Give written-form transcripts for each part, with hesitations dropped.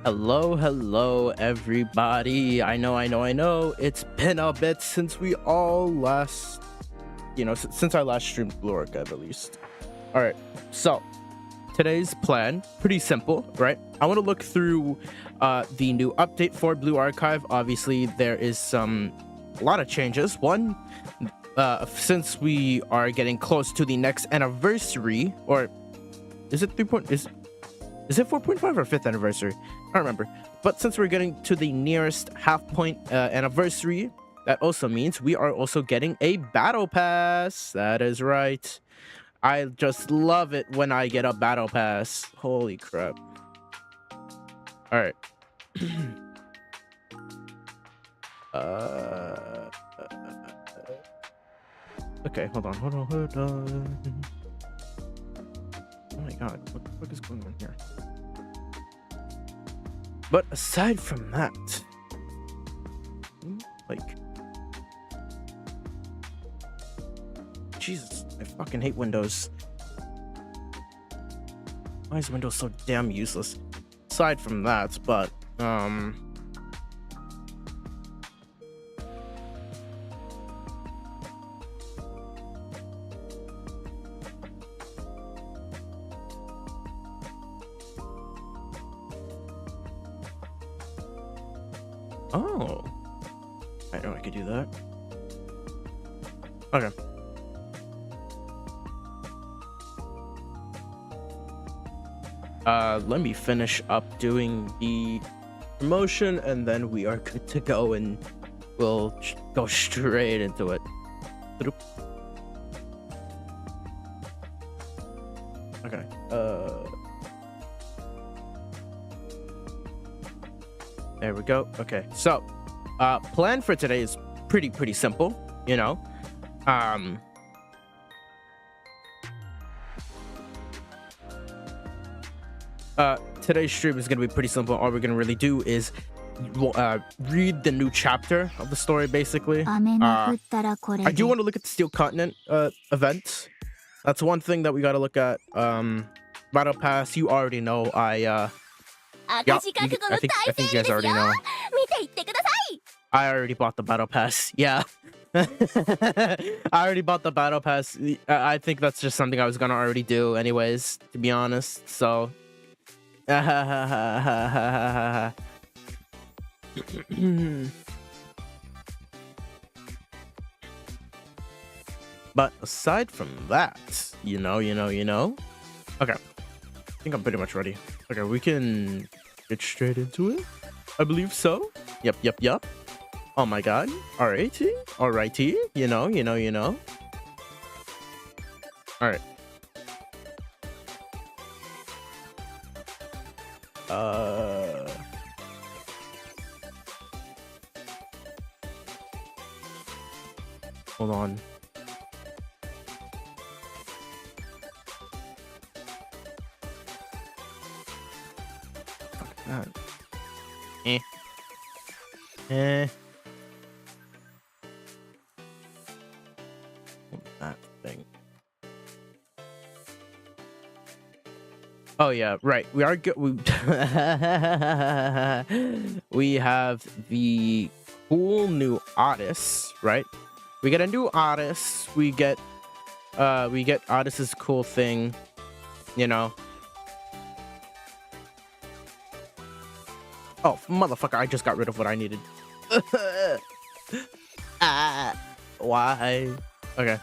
Hello, everybody. I know. It's been a bit since we all last, since I last streamed Blue Archive at least. All right, so today's plan, pretty simple, right? I want to look through the new update for Blue Archive. Obviously, there is a lot of changes. One, since we are getting close to the next anniversary, or is it 3. Is it 4.5 or 5th anniversary? I don't remember. But since we're getting to the nearest half point anniversary, that also means we are also getting a battle pass. That is right. I just love it when I get a battle pass. Holy crap. All right. Okay, hold on. Oh my god, what is going on here? But aside from that, like, Jesus, I fucking hate Windows. Why is Windows so damn useless? Aside from that, but oh, I know I could do that. Okay. Let me finish up doing the promotion and then we are good to go and we'll go straight into it. Okay. There we go. Okay, so plan for today is pretty simple, today's stream is gonna be pretty simple. All we're gonna really do is read the new chapter of the story, basically. I do want to look at the Steel Continent event. That's one thing that we gotta look at. Battle Pass, you already know. I think you guys already know. I already bought the battle pass. Yeah. I already bought the battle pass. I think that's just something I was gonna already do anyways, to be honest. So but aside from that, okay, I think I'm pretty much ready. Okay, we can get straight into it. I believe so. Yep. Oh my god. Alrighty. You know. Alright. Hold on. Fuck that. That thing. Oh yeah, right. We are good. We have the cool new Otis, right? We get a new Otis. We get Otis's cool thing, Oh, motherfucker, I just got rid of what I needed. Why? Okay.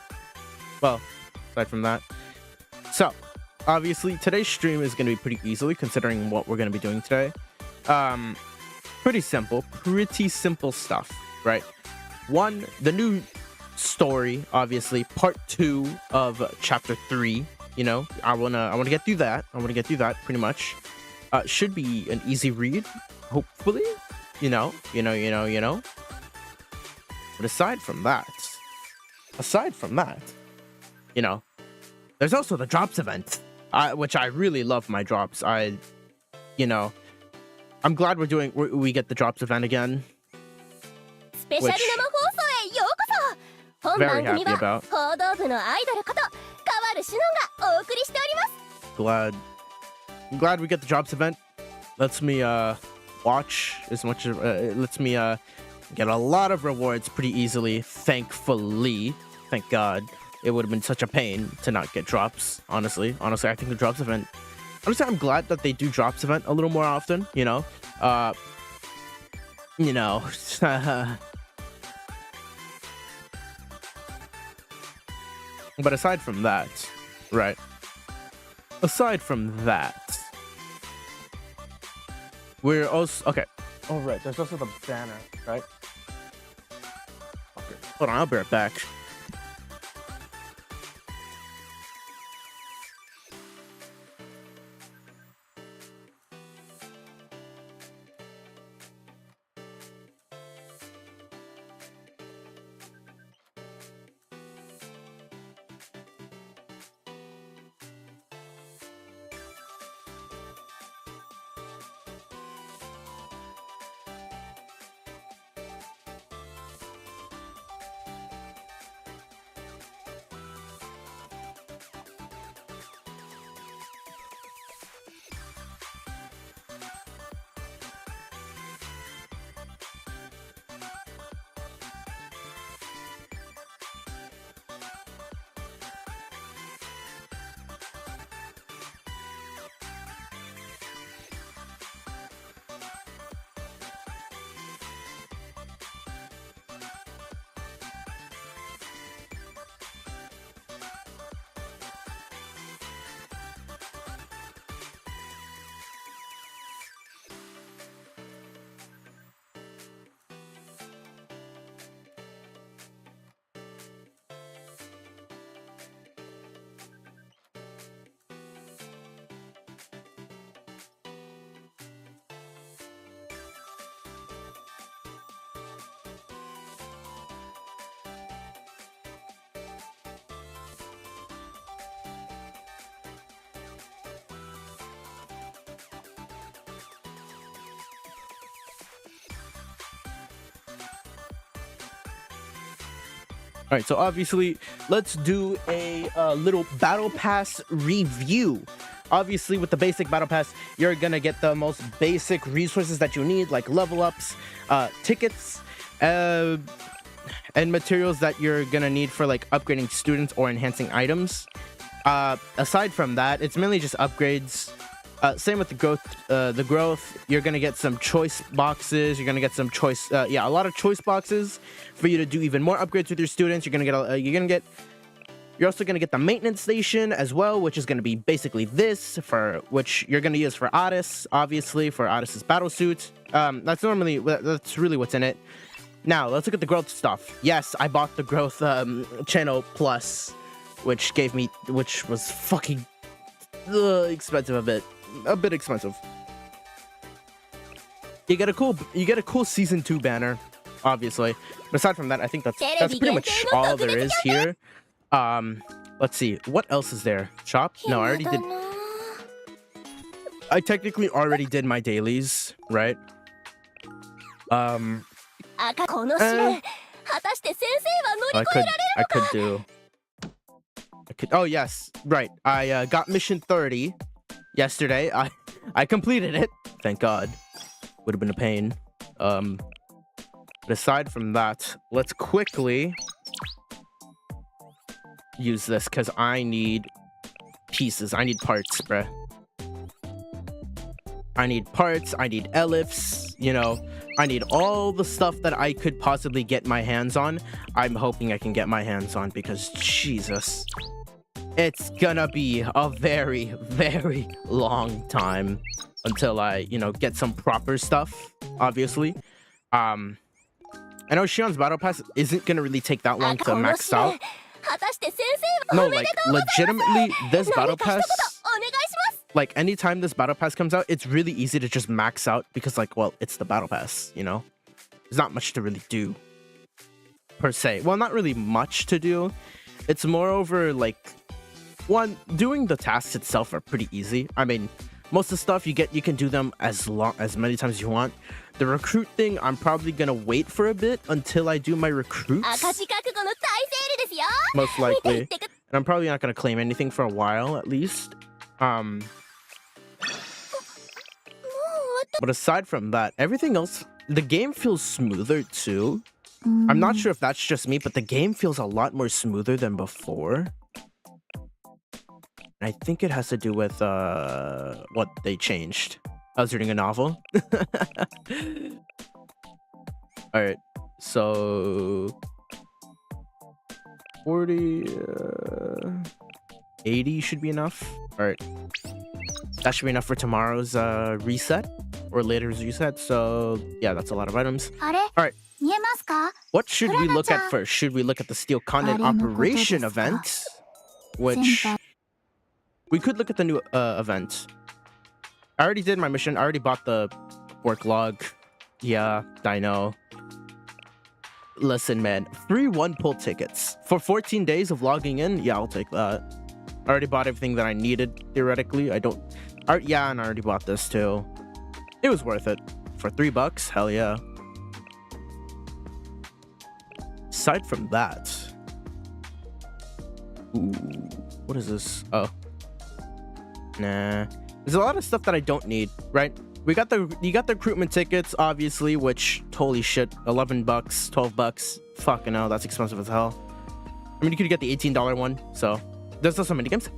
Well, aside from that. So, obviously, today's stream is going to be pretty easily, considering what we're going to be doing today. Pretty simple stuff, right? One, the new story, obviously, part 2 of chapter 3. I wanna get through that. Pretty much. Should be an easy read, hopefully. But aside from that, there's also the drops event, which I really love my drops. I'm glad we get the drops event again, which very happy about. I'm glad we get the drops event. lets me watch as much as it lets me get a lot of rewards pretty easily, thankfully. Thank God. It would have been such a pain to not get drops, honestly. Honestly, I think the drops event... Honestly, I'm glad that they do drops event a little more often, you know? You know... But aside from that, right? Aside from that, we're also... Okay. Oh, right. There's also the banner, right? Okay. Hold on, I'll be right back. All right, so obviously, let's do a little battle pass review. Obviously, with the basic battle pass, you're gonna get the most basic resources that you need, like level ups, tickets, and materials that you're gonna need for like upgrading students or enhancing items. Aside from that, it's mainly just upgrades. Same with the growth. You're gonna get some choice boxes. You're gonna get some choice. Yeah, a lot of choice boxes for you to do even more upgrades with your students. You're also gonna get the maintenance station as well, which is gonna be basically this, for which you're gonna use for Otis, obviously for Otis's battle suit. That's really what's in it. Now let's look at the growth stuff. Yes, I bought the growth channel plus, which was fucking expensive a bit expensive. You get a cool season 2 banner, obviously. But aside from that, I think that's pretty much all there is here. Let's see, what else is there? Shop? No, I already did. I technically already did my dailies, right? I could do. Oh yes, right. I got mission 30 yesterday. I completed it. Thank God. Would have been a pain. But aside from that, let's quickly use this because I need pieces. I need parts, bruh. I need parts. I need elifs. You know, I need all the stuff that I could possibly get my hands on. I'm hoping I can get my hands on because Jesus. It's gonna be a very, very long time until I, you know, get some proper stuff, obviously. I know Shion's battle pass isn't gonna really take that long to max out. No, like, legitimately, this battle pass, like, anytime this battle pass comes out, it's really easy to just max out because, like, well, it's the battle pass, you know? There's not much to really do, per se. Well, not really much to do. It's moreover, like, one, doing the tasks itself are pretty easy. I mean, most of the stuff you can do them as many times as you want. The recruit thing, I'm probably gonna wait for a bit until I do my recruits. Most likely. And I'm probably not gonna claim anything for a while, at least. But aside from that, everything else, the game feels smoother too. I'm not sure if that's just me, but the game feels a lot more smoother than before. And I think it has to do with what they changed. I was reading a novel. All right, so 40, 80 should be enough. All right, that should be enough for tomorrow's reset or later's reset. So yeah, that's a lot of items. All right, what should we look at first? Should we look at the steel continent operation event, which we could look at the new event. I already did my mission. I already bought the work log. Yeah, I know. Listen, man, free 1 pull tickets for 14 days of logging in. Yeah, I'll take that. I already bought everything that I needed, theoretically. Yeah, and I already bought this too. It was worth it. For $3, hell yeah. Aside from that, ooh, what is this? Oh, nah. There's a lot of stuff that I don't need, right? You got the recruitment tickets, obviously, which, holy shit, $11, $12. Fucking hell, that's expensive as hell. I mean, you could get the $18 one, so there's also minigames.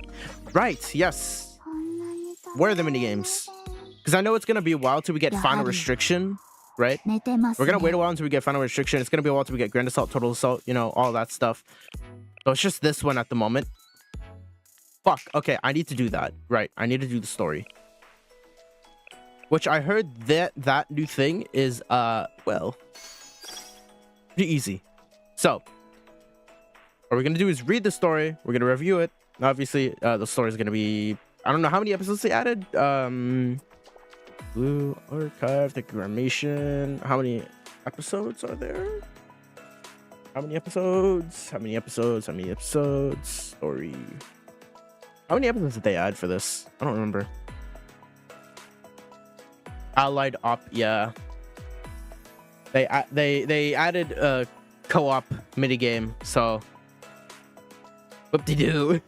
Right, yes. Where are the minigames? Because I know it's gonna be a while till we get final restriction, right? We're gonna wait a while until we get final restriction. It's gonna be a while till we get grand assault, total assault, you know, all that stuff. So it's just this one at the moment. Fuck, okay, I need to do that. Right, I need to do the story. Which I heard that new thing is, well, pretty easy. So, what we're gonna do is read the story. We're gonna review it. Obviously, the story is gonna be, I don't know how many episodes they added. Blue Archive, Decagrammaton. How many episodes are there? How many episodes? How many episodes? How many episodes? Story. How many episodes did they add for this? I don't remember. Allied op, yeah. They added a co-op minigame, so whoop-de-doo.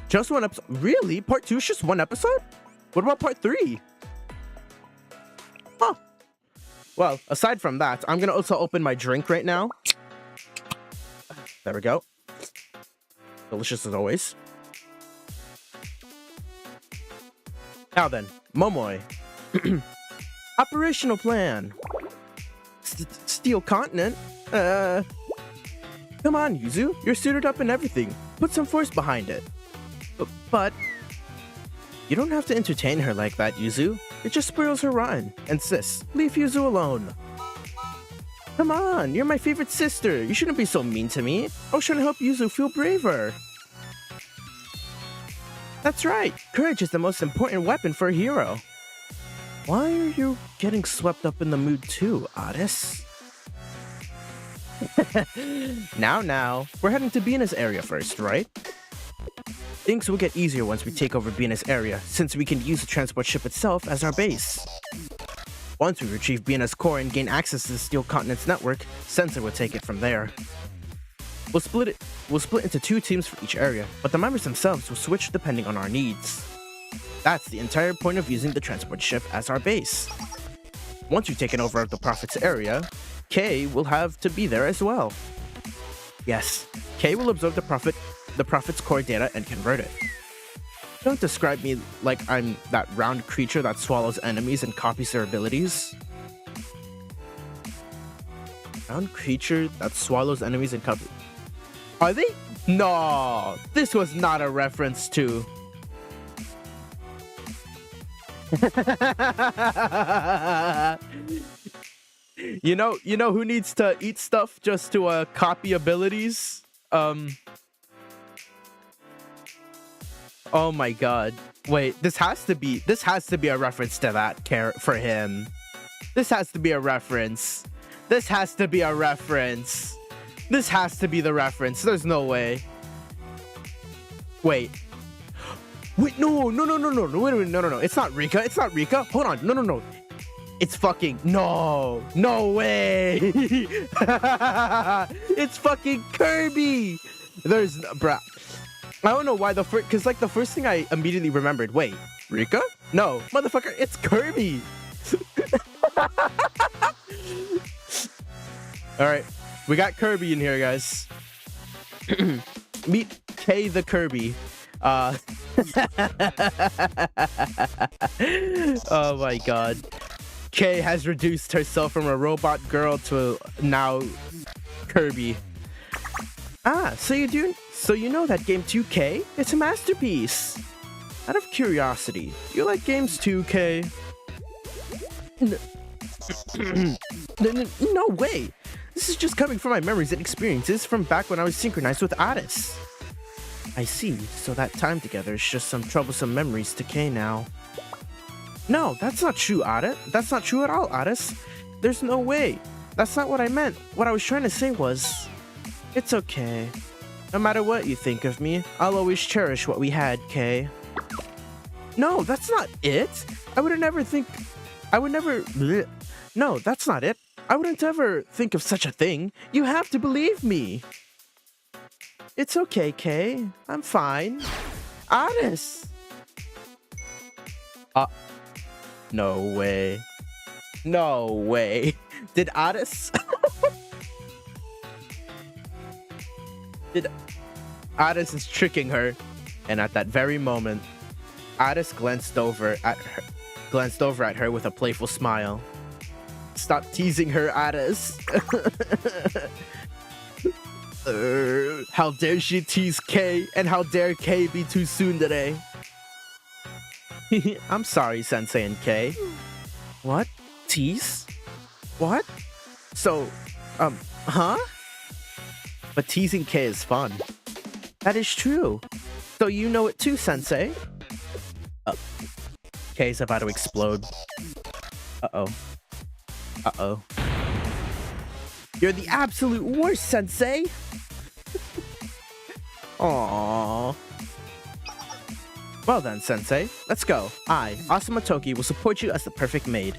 Just 1 episode. Really? Part 2 is just 1 episode? What about part 3? Huh. Well, aside from that, I'm gonna also open my drink right now. There we go. Delicious as always. Now then, Momoi. Operational plan. Steel continent? Come on, Yuzu. You're suited up and everything. Put some force behind it. But you don't have to entertain her like that, Yuzu. It just spoils her run. And sis, leave Yuzu alone. Come on, you're my favorite sister. You shouldn't be so mean to me. I was trying to help Yuzu feel braver. That's right. Courage is the most important weapon for a hero. Why are you getting swept up in the mood too, Otis? Now, we're heading to Bina's area first, right? Things will get easier once we take over Bina's area, since we can use the transport ship itself as our base. Once we retrieve Bina's core and gain access to the Steel Continent's network, Sensor will take it from there. We'll split into 2 teams for each area, but the members themselves will switch depending on our needs. That's the entire point of using the transport ship as our base. Once we've taken over the Prophet's area, Kay will have to be there as well. Yes, Kay will absorb the Prophet's core data and convert it. Don't describe me like I'm that round creature that swallows enemies and copies their abilities. Round creature that swallows enemies and copies... Are they? No, this was not a reference to... you know who needs to eat stuff just to copy abilities? Oh my god. Wait, this has to be a reference to that for him. This has to be a reference. This has to be a reference. This has to be the reference. There's no way. Wait. Wait, no. Wait a minute, no. It's not Rika. Hold on. No. It's fucking... No way. It's fucking Kirby. Bruh. I don't know why because like the first thing I immediately remembered. Wait, Rika? No, motherfucker, it's Kirby. All right, we got Kirby in here, guys. Meet Kay the Kirby. Oh my god. Kay has reduced herself from a robot girl to now Kirby. Ah, so you know that game 2K? It's a masterpiece. Out of curiosity, you like games 2K? No way. This is just coming from my memories and experiences from back when I was synchronized with Addis. I see, so that time together is just some troublesome memories to Kay now. No, that's not true, Addis. That's not true at all, Addis. There's no way. That's not what I meant. What I was trying to say was... It's okay. No matter what you think of me, I'll always cherish what we had, Kay. No, that's not it. I would never... Bleh. No, that's not it. I wouldn't ever think of such a thing. You have to believe me. It's okay, Kay. I'm fine. Addis! No way. No way. Did Addis... Addis is tricking her. And at that very moment, Addis glanced over at her with a playful smile. Stop teasing her, Addis. How dare she tease Kay, and how dare Kay be too tsundere? I'm sorry, Sensei and Kay. What? Tease? What? So, huh? But teasing Kay is fun. That is true. So you know it too, Sensei. Kay's about to explode. Uh-oh. Uh-oh. You're the absolute worst, Sensei! Aww. Well then, Sensei, let's go. I, Asuma Toki, will support you as the perfect maid.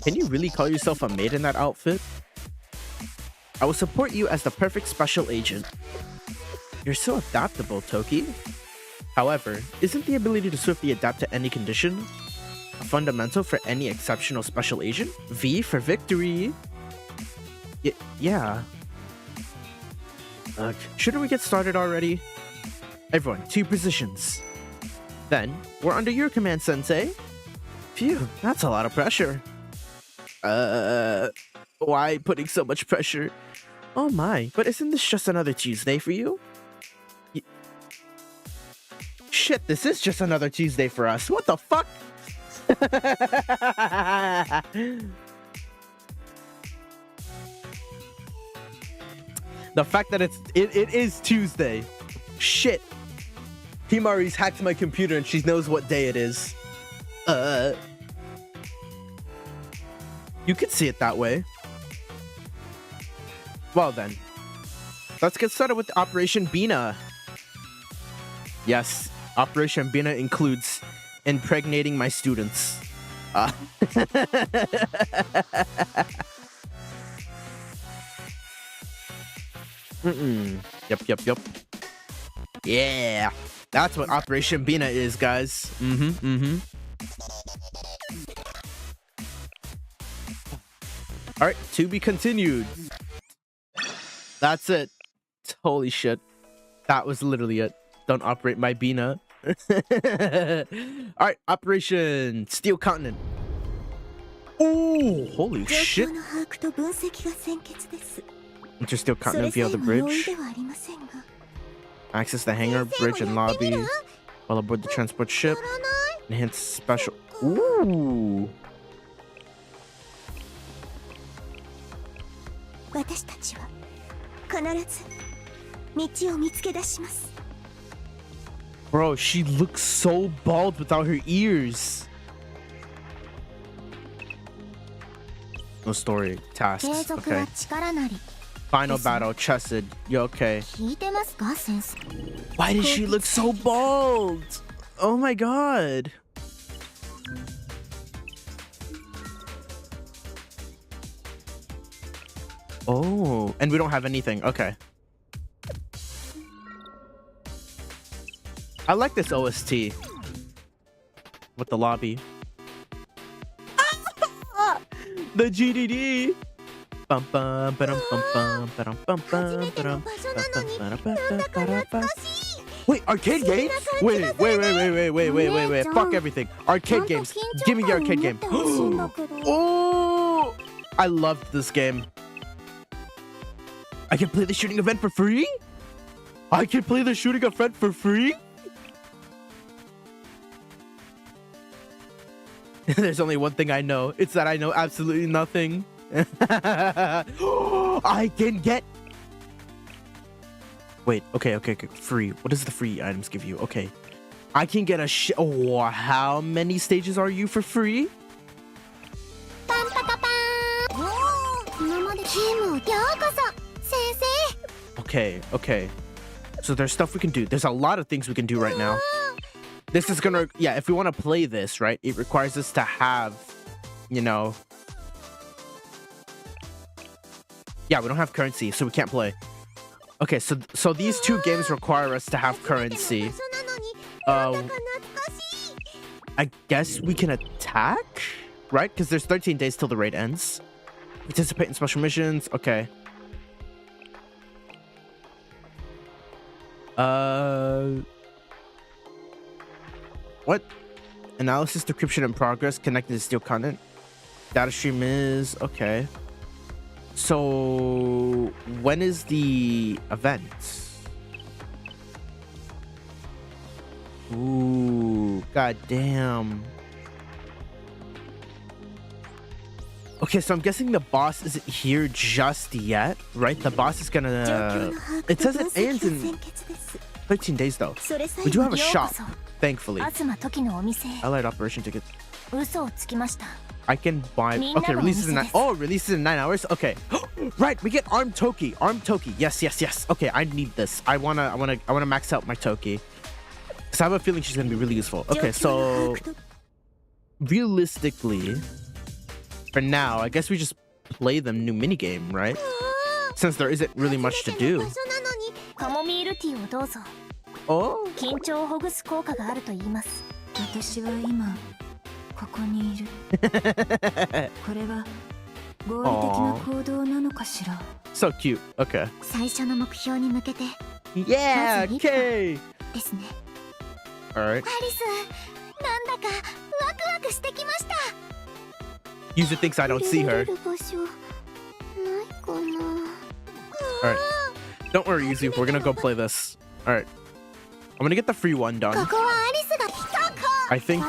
Can you really call yourself a maid in that outfit? I will support you as the perfect special agent. You're so adaptable, Toki. However, isn't the ability to swiftly adapt to any condition a fundamental for any exceptional special agent? V for victory. Yeah. Shouldn't we get started already? Everyone, 2 positions. Then, we're under your command, Sensei. Phew, that's a lot of pressure. Why putting so much pressure? Oh my, but isn't this just another Tuesday for you? Shit, this is just another Tuesday for us. What the fuck? The fact that it is Tuesday. Shit. Himari's hacked my computer and she knows what day it is. You could see it that way. Well then, let's get started with Operation Bina. Yes, Operation Bina includes impregnating my students. Yep. Yeah, that's what Operation Bina is, guys. All right, to be continued. That's it. Holy shit. That was literally it. Don't operate my Bina. Alright, Operation Steel Continent. Oh, holy shit. Enter Steel Continent via the bridge. Access the hangar, bridge, and lobby while aboard the transport ship. Enhance special... Ooh. Bro, she looks so bald without her ears. No story. Tasks. Okay. Final battle. Chesed. You okay? Why does she look so bald? Oh my god. Oh, and we don't have anything. Okay. I like this OST. with the lobby. The GDD. Bum, bum, ba-dum, bum, bum, ba-dum, bum, bum, ba-dum, ba-dum. Wait, arcade games? Wait. Fuck everything. Arcade games. Give me the arcade game. Oh, I loved this game. I can play the shooting event for free? I can play the shooting event for free? There's only one thing I know. It's that I know absolutely nothing. I can get... Wait, okay. Free. What does the free items give you? Okay. I can get a Oh, how many stages are you for free? Okay. So there's stuff we can do. There's a lot of things we can do right now. This is gonna... Yeah, if we want to play this, right, it requires us to have, you know... Yeah, we don't have currency, so we can't play. Okay, so these two games require us to have currency. I guess we can attack, right? Because there's 13 days till the raid ends. Participate in special missions. Okay. What? Analysis, decryption, and progress connected to steal content. Data stream is okay. So when is the event? Ooh, goddamn. Okay, so I'm guessing the boss isn't here just yet, right? The boss is gonna... It says it ends in 13 days, though. We do have a shop, thankfully. Allied operation ticket. I can buy... Okay, releases in 9... Oh, releases in 9 hours? Okay. Right, we get armed Toki. Armed Toki. Yes. Okay, I need this. I wanna max out my Toki. Because I have a feeling she's gonna be really useful. Okay, so... Realistically... For now, I guess we just play the new minigame, right? Since there isn't really much to do. Oh? So cute. Okay. Yeah, okay. Alright. User thinks I don't see her. Alright. Don't worry, Yuzu. We're gonna go play this. Alright. I'm gonna get the free one done. I think,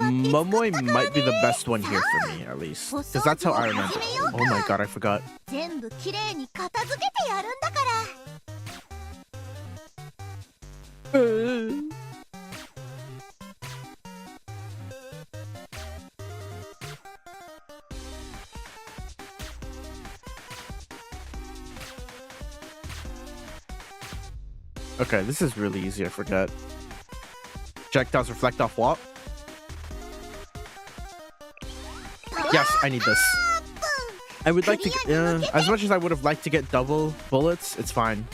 Momoy might be the best one here for me, at least. Because that's how I remember. Oh my god, I forgot. Okay, this is really easy, I forget. Projectiles reflect off what? Yes, I need this. I would like to get, as much as I would have liked to get double bullets, it's fine.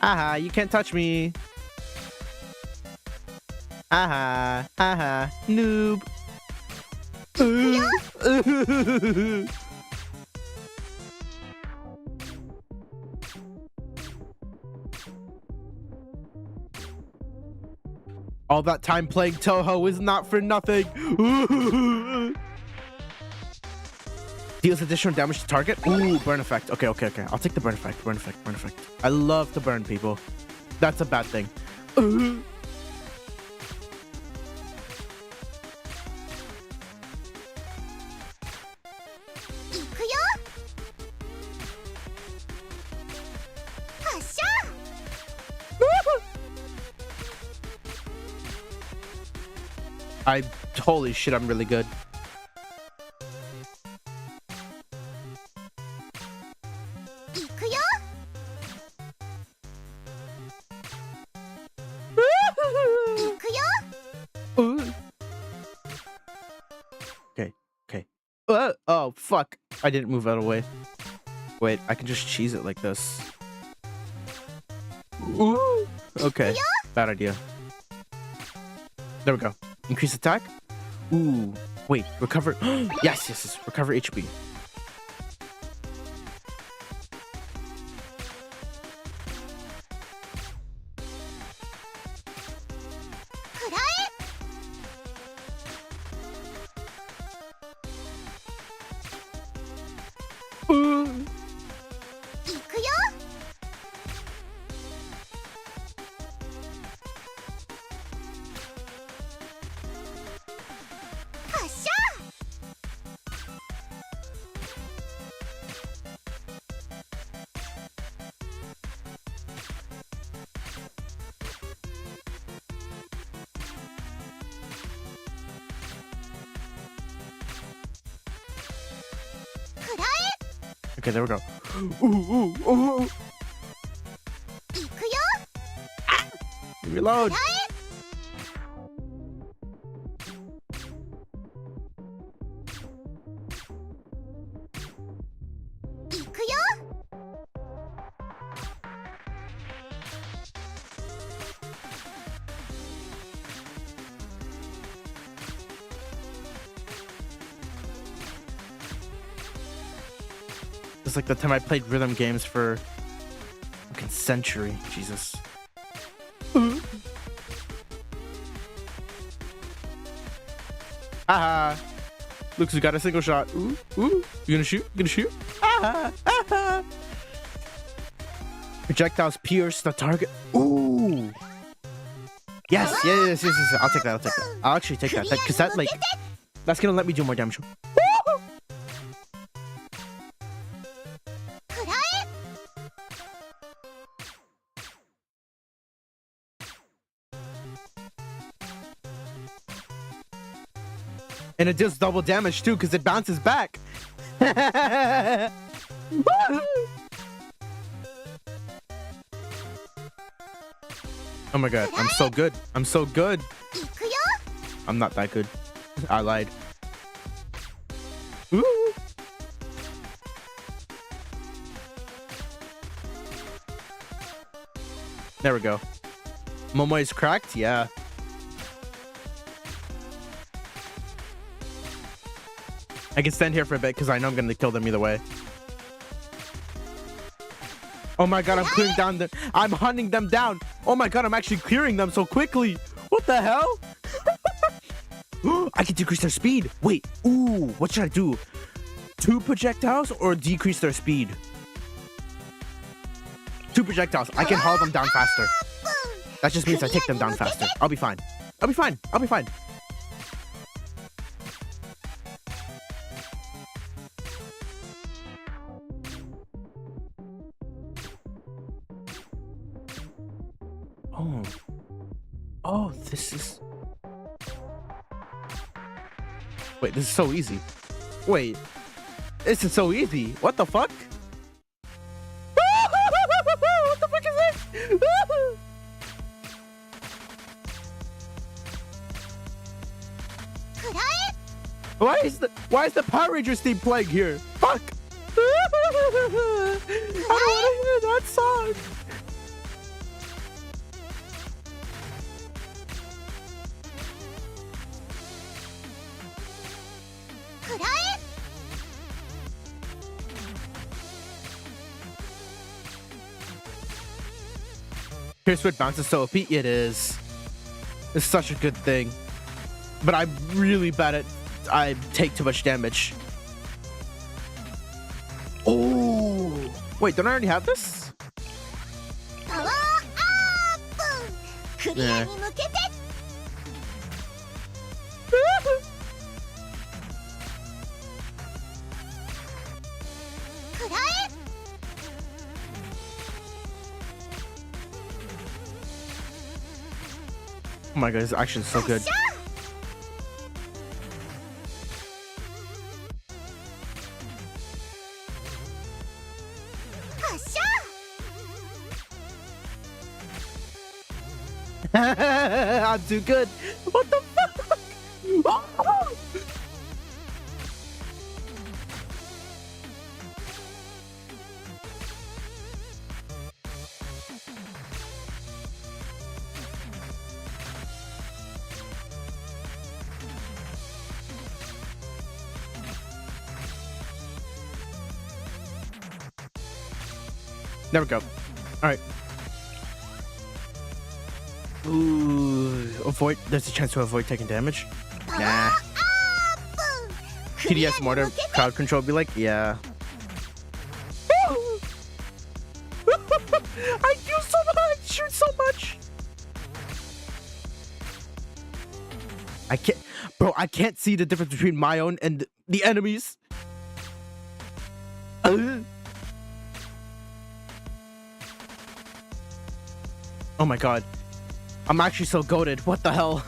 Aha, you can't touch me. Aha, noob. All that time playing Toho is not for nothing. Deals additional damage to target. Ooh, burn effect. Okay. I'll take the burn effect. Burn effect. I love to burn people. That's a bad thing. Holy shit, I'm really good. Oh, fuck. I didn't move out of the way. Wait, I can just cheese it like this. Ooh. Okay, bad idea. There we go. Increase attack. Ooh. Wait, recover. Yes. Recover HP. Okay, there we go. Ooh. Reload. It's like the time I played rhythm games for a fucking century. Jesus. Haha. Looks who got a single shot. Ooh. You gonna shoot? Projectiles pierce the target. Ooh. Yes. I'll take that. I'll actually take that. Because that's gonna let me do more damage. And it does double damage too, because it bounces back. Oh my god, I'm so good. I'm not that good. I lied. Ooh. There we go. Momo is cracked? Yeah. I can stand here for a bit because I know I'm going to kill them either way. Oh my god, I'm clearing down the... I'm hunting them down. Oh my god, I'm actually clearing them so quickly. What the hell? I can decrease their speed. Wait, ooh, what should I do? 2 projectiles or decrease their speed? 2 projectiles. I can haul them down faster. That just means I take them down faster. I'll be fine. Oh, this is... Wait, this is so easy. Wait, this is so easy. What the fuck? What the fuck is this? Why is the Power Rangers theme playing here? Fuck! I don't want to hear that song. Here's what bounces so OP. It is. It's such a good thing. But I'm really bad at... I take too much damage. Oh! Wait, don't I already have this? Yeah. Oh my god, this action is so good. I'm too good. What the fuck? There we go. All right. Ooh, avoid. There's a chance to avoid taking damage. Nah. TDS mortar crowd control be like, yeah. I do so much, shoot so much. I can't, bro. I can't see the difference between my own and the enemies. Oh my god. I'm actually so goated. What the hell?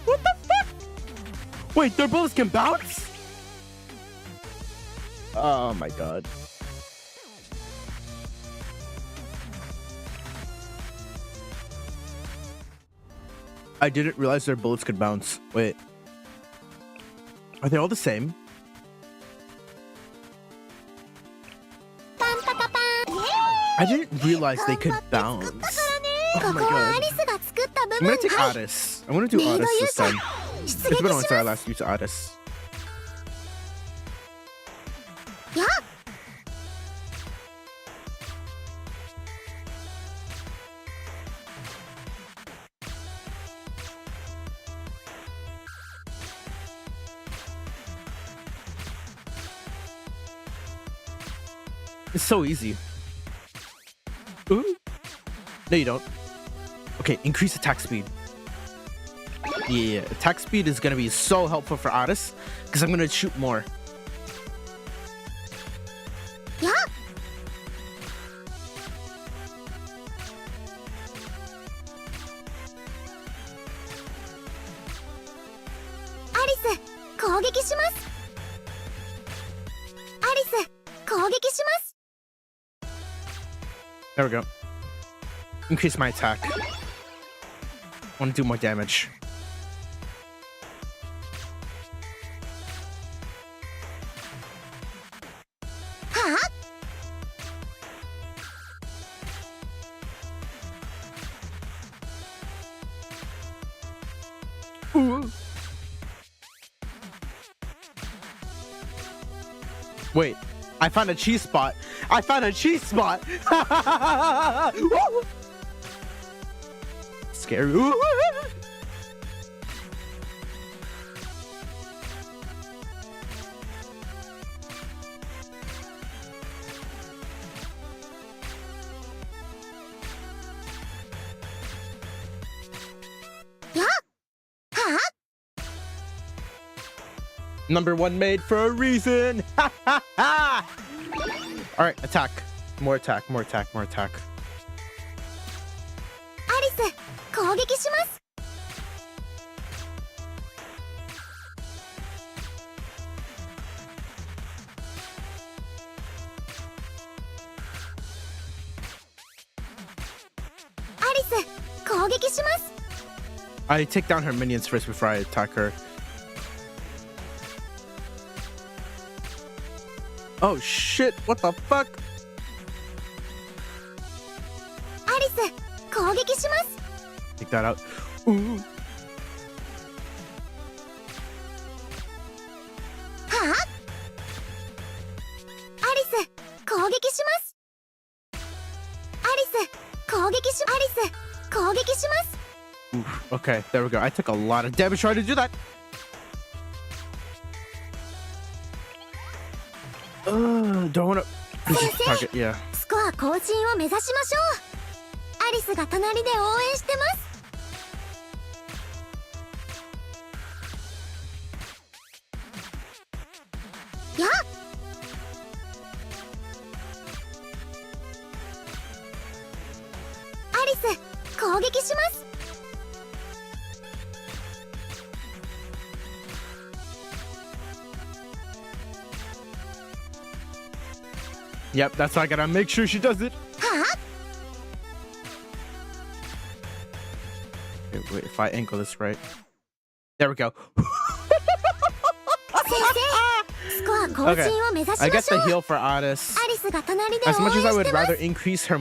What the fuck? Wait, their bullets can bounce? Oh my god. I didn't realize their bullets could bounce. Wait. Are they all the same? I didn't realize they could bounce. Oh my god. I'm gonna take Aris. I want to do Aris this time. It's been a while since I last used Aris. It's so easy. Ooh. No, you don't. Okay, increase attack speed. Yeah, attack speed is gonna be so helpful for Aris because I'm gonna shoot more. Yeah. Aris, 攻撃します。Aris, 攻撃します。There we go. Increase my attack. I want to do more damage. Huh? Ooh. Wait. I found a cheese spot. I found a cheese spot. Scary. Yeah. Huh? Number one made for a reason. All right, attack. More attack, more attack, more attack. Aris, 攻撃します。Aris, 攻撃します。I take down her minions first before I attack her. Oh shit, what the fuck? Aris, 攻撃します。Take that out. Ooh. Huh? Aris, 攻撃します。Aris, 攻撃し、Aris, 攻撃します。Oof, okay, there we go. I took a lot of damage trying to do that. Don't want to target, yeah. スコア更新を目指しましょう。アリスが隣で応援してます。やっ。アリス、攻撃します。Yep, that's why I gotta make sure she does it. Huh? Wait, if I angle this right. There we go. 先生、Okay, I get the heal for Addis. As much as I would rather increase her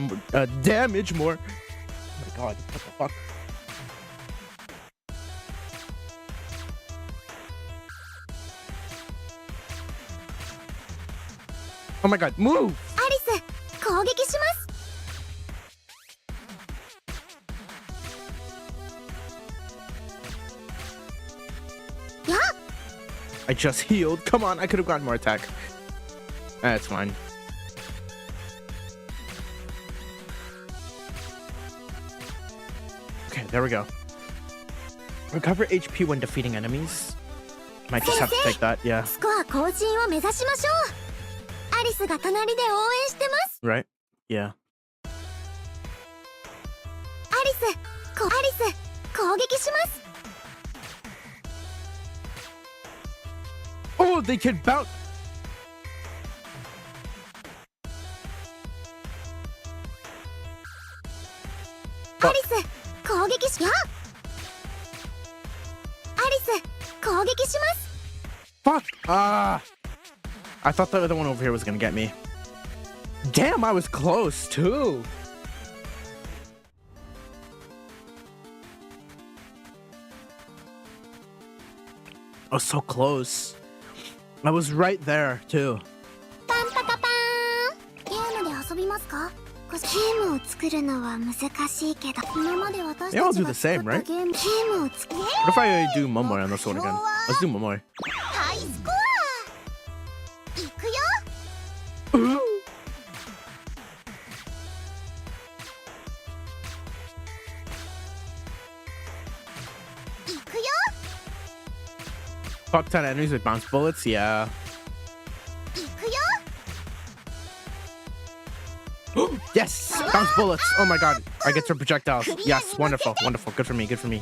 damage more. Oh my god, what the fuck? Oh my god, move! I just healed. Come on, I could have gotten more attack. That's fine. Okay, there we go. Recover HP when defeating enemies. Might just have to take that, yeah. Right? Yeah. Oh, they can bounce. Fuck! Ah! I thought the other one over here was gonna get me. Damn, I was close too. I was so close. I was right there too. They all do the same, right? What if I do Momoy on this one again? Let's do Momoy. Fuck 10 enemies with bounce bullets, yeah. Yes! Bounce bullets! Oh my god, I get some projectiles. Yes, wonderful, wonderful. Good for me, good for me.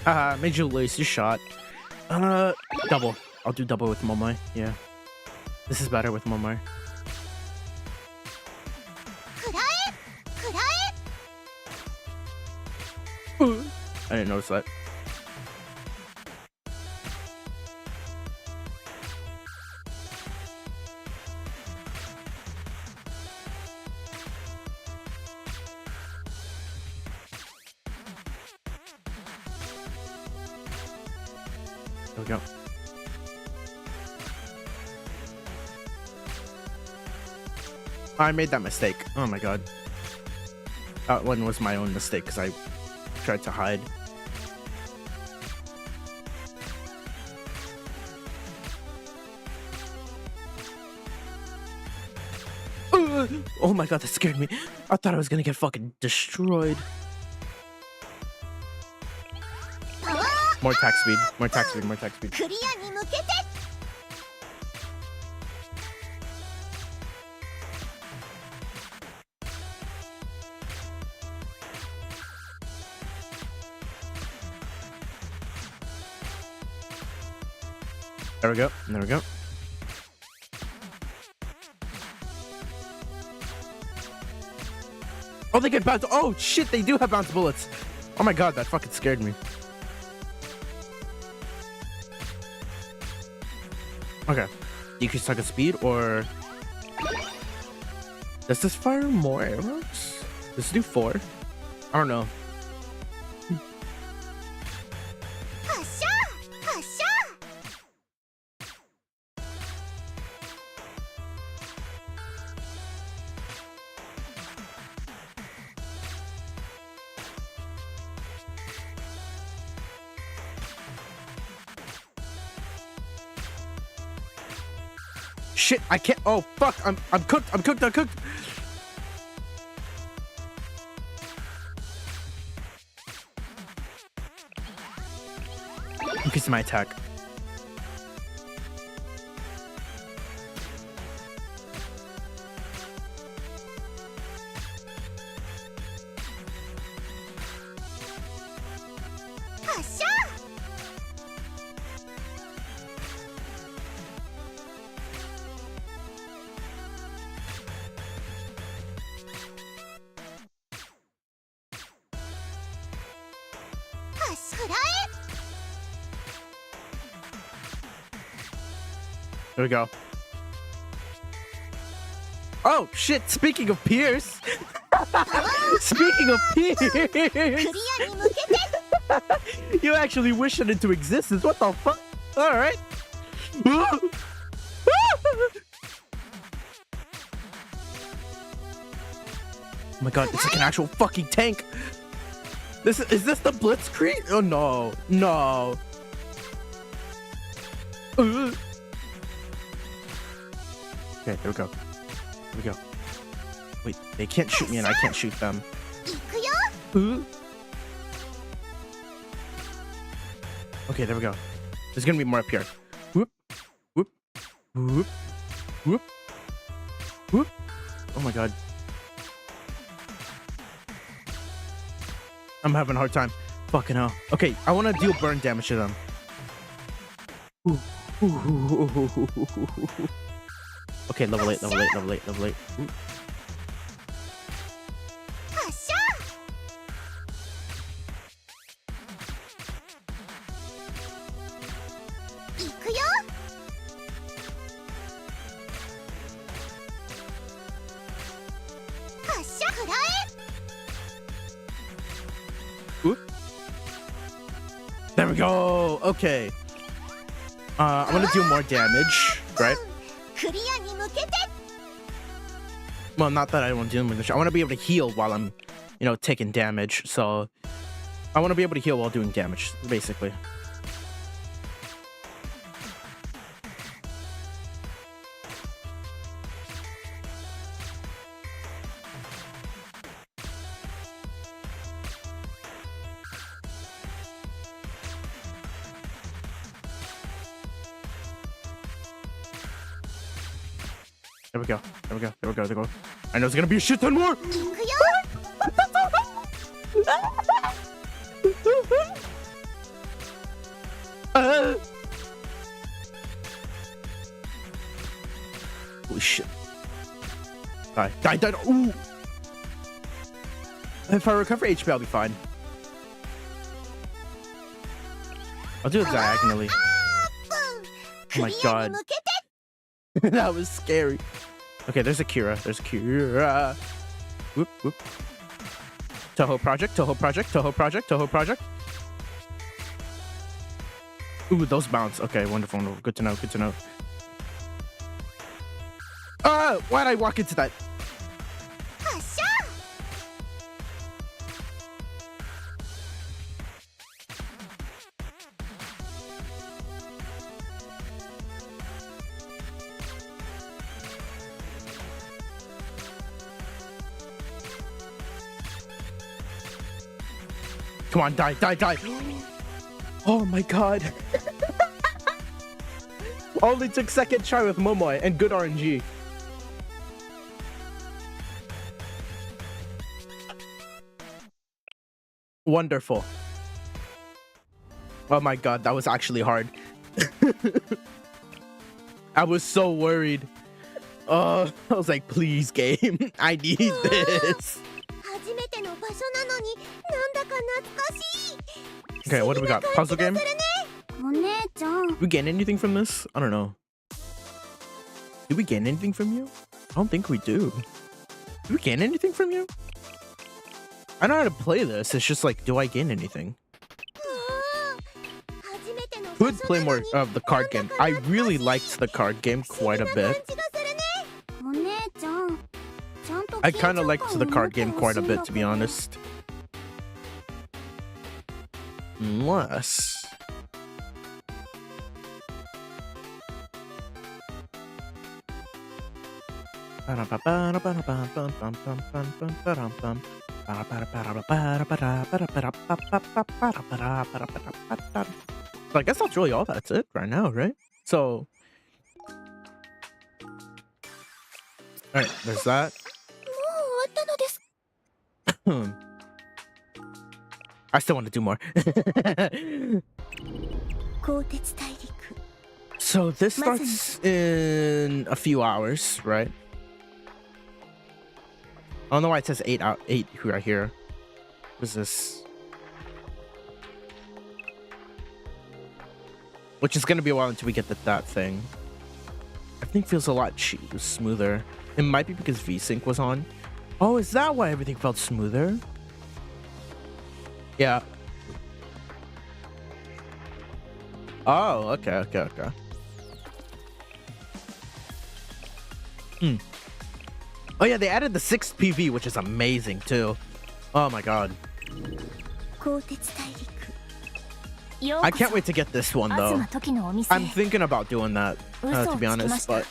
Haha, made you lose your shot. Double. I'll do double with Momoy. Yeah. This is better with Momoy. I didn't notice that. There we go. I made that mistake. Oh my god. That one was my own mistake because I tried to hide. Oh my god, that scared me. I thought I was gonna get fucking destroyed. More attack speed, more attack speed, more attack speed. There we go, there we go. Oh, they get bounce. Oh shit, they do have bounce bullets. Oh my god, that fucking scared me. Okay, decrease target speed, or does this fire more arrows? Does this do 4? I don't know. Shit, I can't. Oh fuck, I'm cooked, I'm cooked, I'm cooked. Increase my attack. There we go. Oh shit! Speaking of Pierce, speaking of Pierce, you actually wish it into existence. What the fuck? All right. Oh my god! It's like an actual fucking tank. Is this the Blitzkrieg? Oh no, no. Okay, there we go. Here we go. Wait, they can't shoot me and I can't shoot them. Okay, there we go. There's gonna be more up here. Whoop, whoop, whoop, whoop, whoop. Oh my god. I'm having a hard time. Fucking hell. Okay, I want to deal burn damage to them. Ooh. Okay, level 8, level 8, level 8, level 8. Ooh. Ooh. There we go. Okay. I'm gonna do more damage, right? Well, not that I want to do damage. I want to be able to heal while I'm, you know, taking damage. So I want to be able to heal while doing damage, basically. There we go. There we go. There we go. There we go. I know there's gonna be a shit ton more. Holy shit. Die. Die. Die. Ooh. If I recover HP, I'll be fine. I'll do it diagonally. Oh my god. That was scary. Okay, there's a Kira. There's a Kira. Whoop, whoop. Toho project, Toho project, Toho project, Toho project. Ooh, those bounce. Okay, wonderful, wonderful. Good to know, good to know. Ah, why'd I walk into that? Come on, die, die, die. Oh my god. Only took second try with Momoe and good RNG. Wonderful. Oh my god, that was actually hard. I was so worried. I was like, please game, I need this. Okay, what do we got? Puzzle game? Do we gain anything from this? I don't know. Do we gain anything from you? I don't think we do. Do we gain anything from you? I know how to play this. It's just like, do I gain anything? Could play more of the card game. I really liked the card game quite a bit. I kind of liked the card game quite a bit, to be honest. Unless... So I guess that's really all that's it right now, right? So... Alright, there's that. I still want to do more. So this starts in a few hours, right? I don't know why it says 8 right here. What is this? Which is gonna be a while until we get that thing. everything feels a lot smoother. It might be because VSync was on. Oh, is that why everything felt smoother? Yeah. Oh, okay. Oh yeah, they added the 6th PV, which is amazing too. Oh my god. I can't wait to get this one though. I'm thinking about doing that, to be honest, but...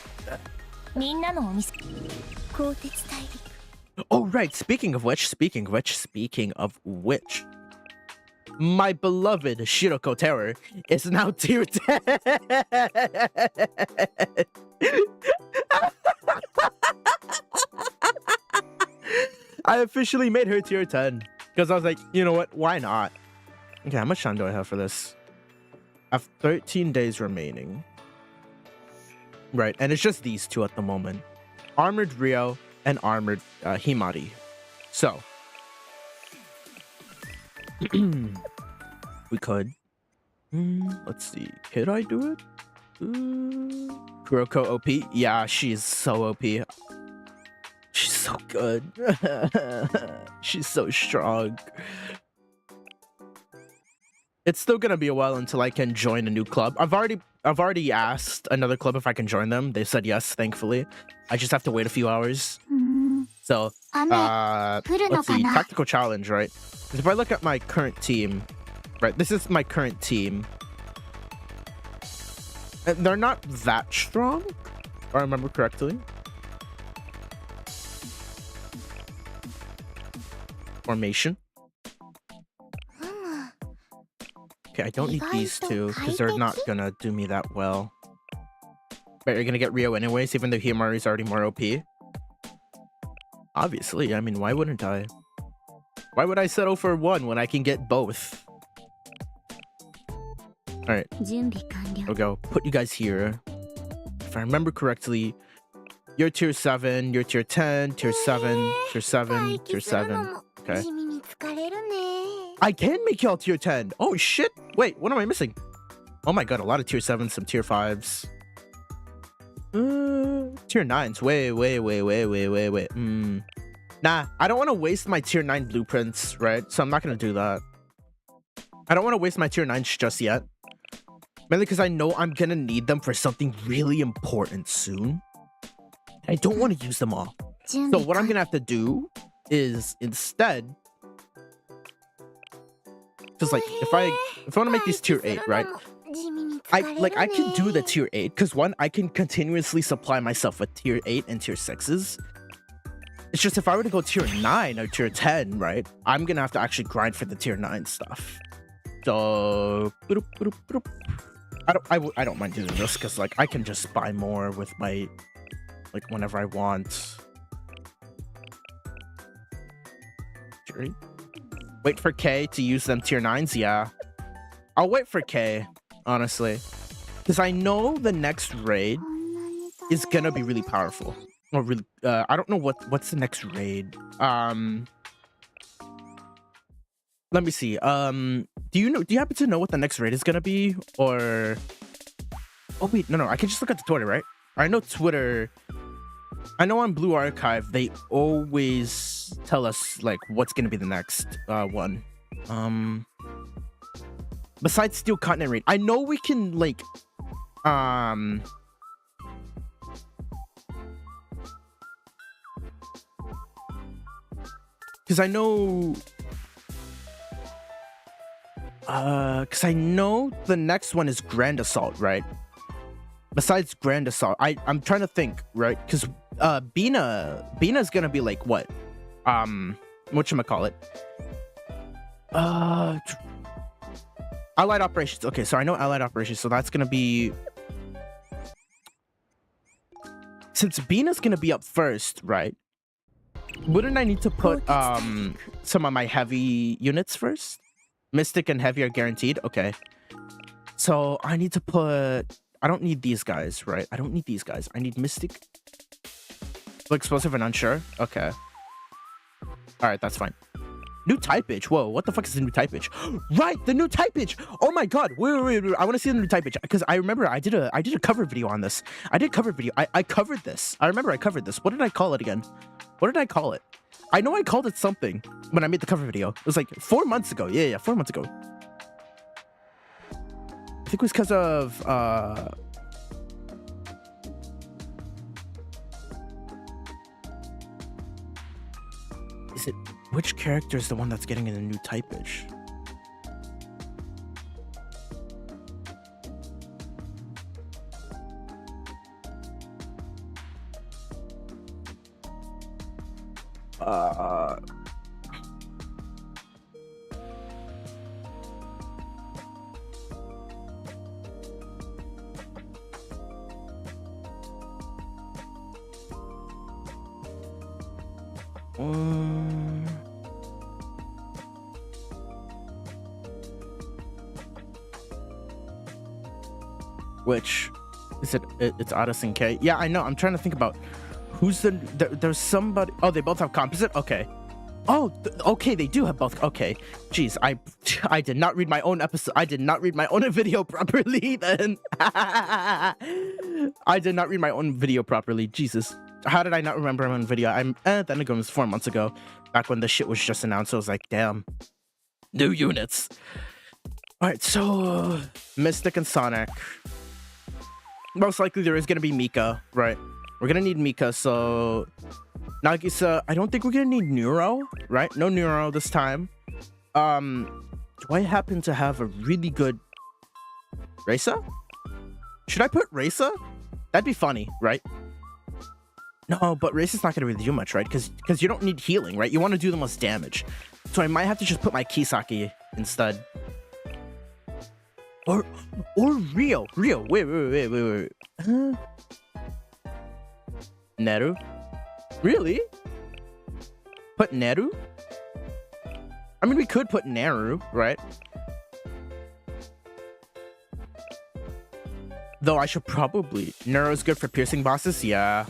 Oh right, speaking of which, my beloved Shiroko Terror is now tier 10. I officially made her tier 10 because I was like, you know what? Why not? Okay, how much time do I have for this? I have 13 days remaining. Right, and it's just these two at the moment. Armored Rio and Armored Himari. So, we could. Let's see. Could I do it? Kuroko OP? Yeah, she's so OP. She's so good. She's so strong. It's still gonna be a while until I can join a new club. I've already asked another club if I can join them. They said yes, thankfully. I just have to wait a few hours. So, let's see. Tactical challenge, right? If I look at my current team, right? This is my current team. They're not that strong, if I remember correctly. Formation. Okay, I don't need these two because they're not gonna do me that well. But you're gonna get Rio anyways, even though Himari's already more OP. Obviously, I mean, why wouldn't I? Why would I settle for one when I can get both? Alright. We'll go. Put you guys here. If I remember correctly, you're tier 7, you're tier 10, tier 7, tier 7, tier 7. Okay. I can make y'all tier 10. Oh shit. Wait, what am I missing? Oh my god, a lot of tier 7s, some tier 5s. Tier 9s. Wait. Nah, I don't want to waste my tier 9 blueprints, right? So I'm not going to do that. I don't want to waste my tier 9s just yet. Mainly because I know I'm going to need them for something really important soon. I don't want to use them all. So what I'm going to have to do is instead... Because like, if I want to make these tier 8, right? I can do the tier 8 because one, I can continuously supply myself with tier 8 and tier 6s. It's just if I were to go tier 9 or tier 10, right? I'm gonna have to actually grind for the tier 9 stuff. So I don't mind doing this because like I can just buy more with my like whenever I want. Tier 8. Wait for K to use them tier 9s, yeah. I'll wait for K, honestly. Because I know the next raid is gonna be really powerful. Or really, I don't know what's the next raid. Let me see. Do you happen to know what the next raid is gonna be? Or oh wait, no, I can just look at the Twitter, right? I know Twitter. I know on Blue Archive they always tell us like what's gonna be the next one. Besides Steel Continent raid, I know we can like because I know the next one is Grand Assault, right? Besides Grand Assault, I'm trying to think, right? Because Bina's gonna be like what? Whatchamacallit? Allied Operations. Okay, so I know Allied Operations, so that's gonna be... Since Bina's gonna be up first, right? Wouldn't I need to put some of my heavy units first? Mystic and heavy are guaranteed? Okay. So I need to put... I don't need these guys, right? I don't need these guys. I need Mystic. Explosive and unsure? Okay. Alright, that's fine. New typage. Whoa, what the fuck is the new typage? Right, the new typage. Oh my god. Wait. I want to see the new typage because I remember I did a cover video on this. I covered this. I remember I covered this. What did I call it again? What did I call it? I know I called it something when I made the cover video. It was like 4 months ago. Yeah, 4 months ago. I think it was because of is it which character is the one that's getting in the new typage? Which is it? It's Addison K. Yeah, I know. I'm trying to think about who's there's somebody. Oh, they both have composite. Okay. Oh, okay. They do have both. Okay. Jeez, I did not read my own episode. I did not read my own video properly. Then I did not read my own video properly. Jesus, how did I not remember my own video? Then again, it was 4 months ago, back when the shit was just announced. I was like, damn, new units. All right, so Mystic and Sonic. Most likely there is going to be Mika, right? We're going to need Mika, so Nagisa, I don't think we're going to need Neuro, right? No Neuro this time. Do I happen to have a really good Reisa? Should I put Reisa? That'd be funny, right? No, but Reisa's not going to really do much, right? Because you don't need healing, right? You want to do the most damage. So I might have to just put my Kisaki instead. Or Rio. Wait. Huh? Neru? Really? Put Neru? I mean, we could put Neru, right? Though I should probably... Neru's good for piercing bosses? Yeah.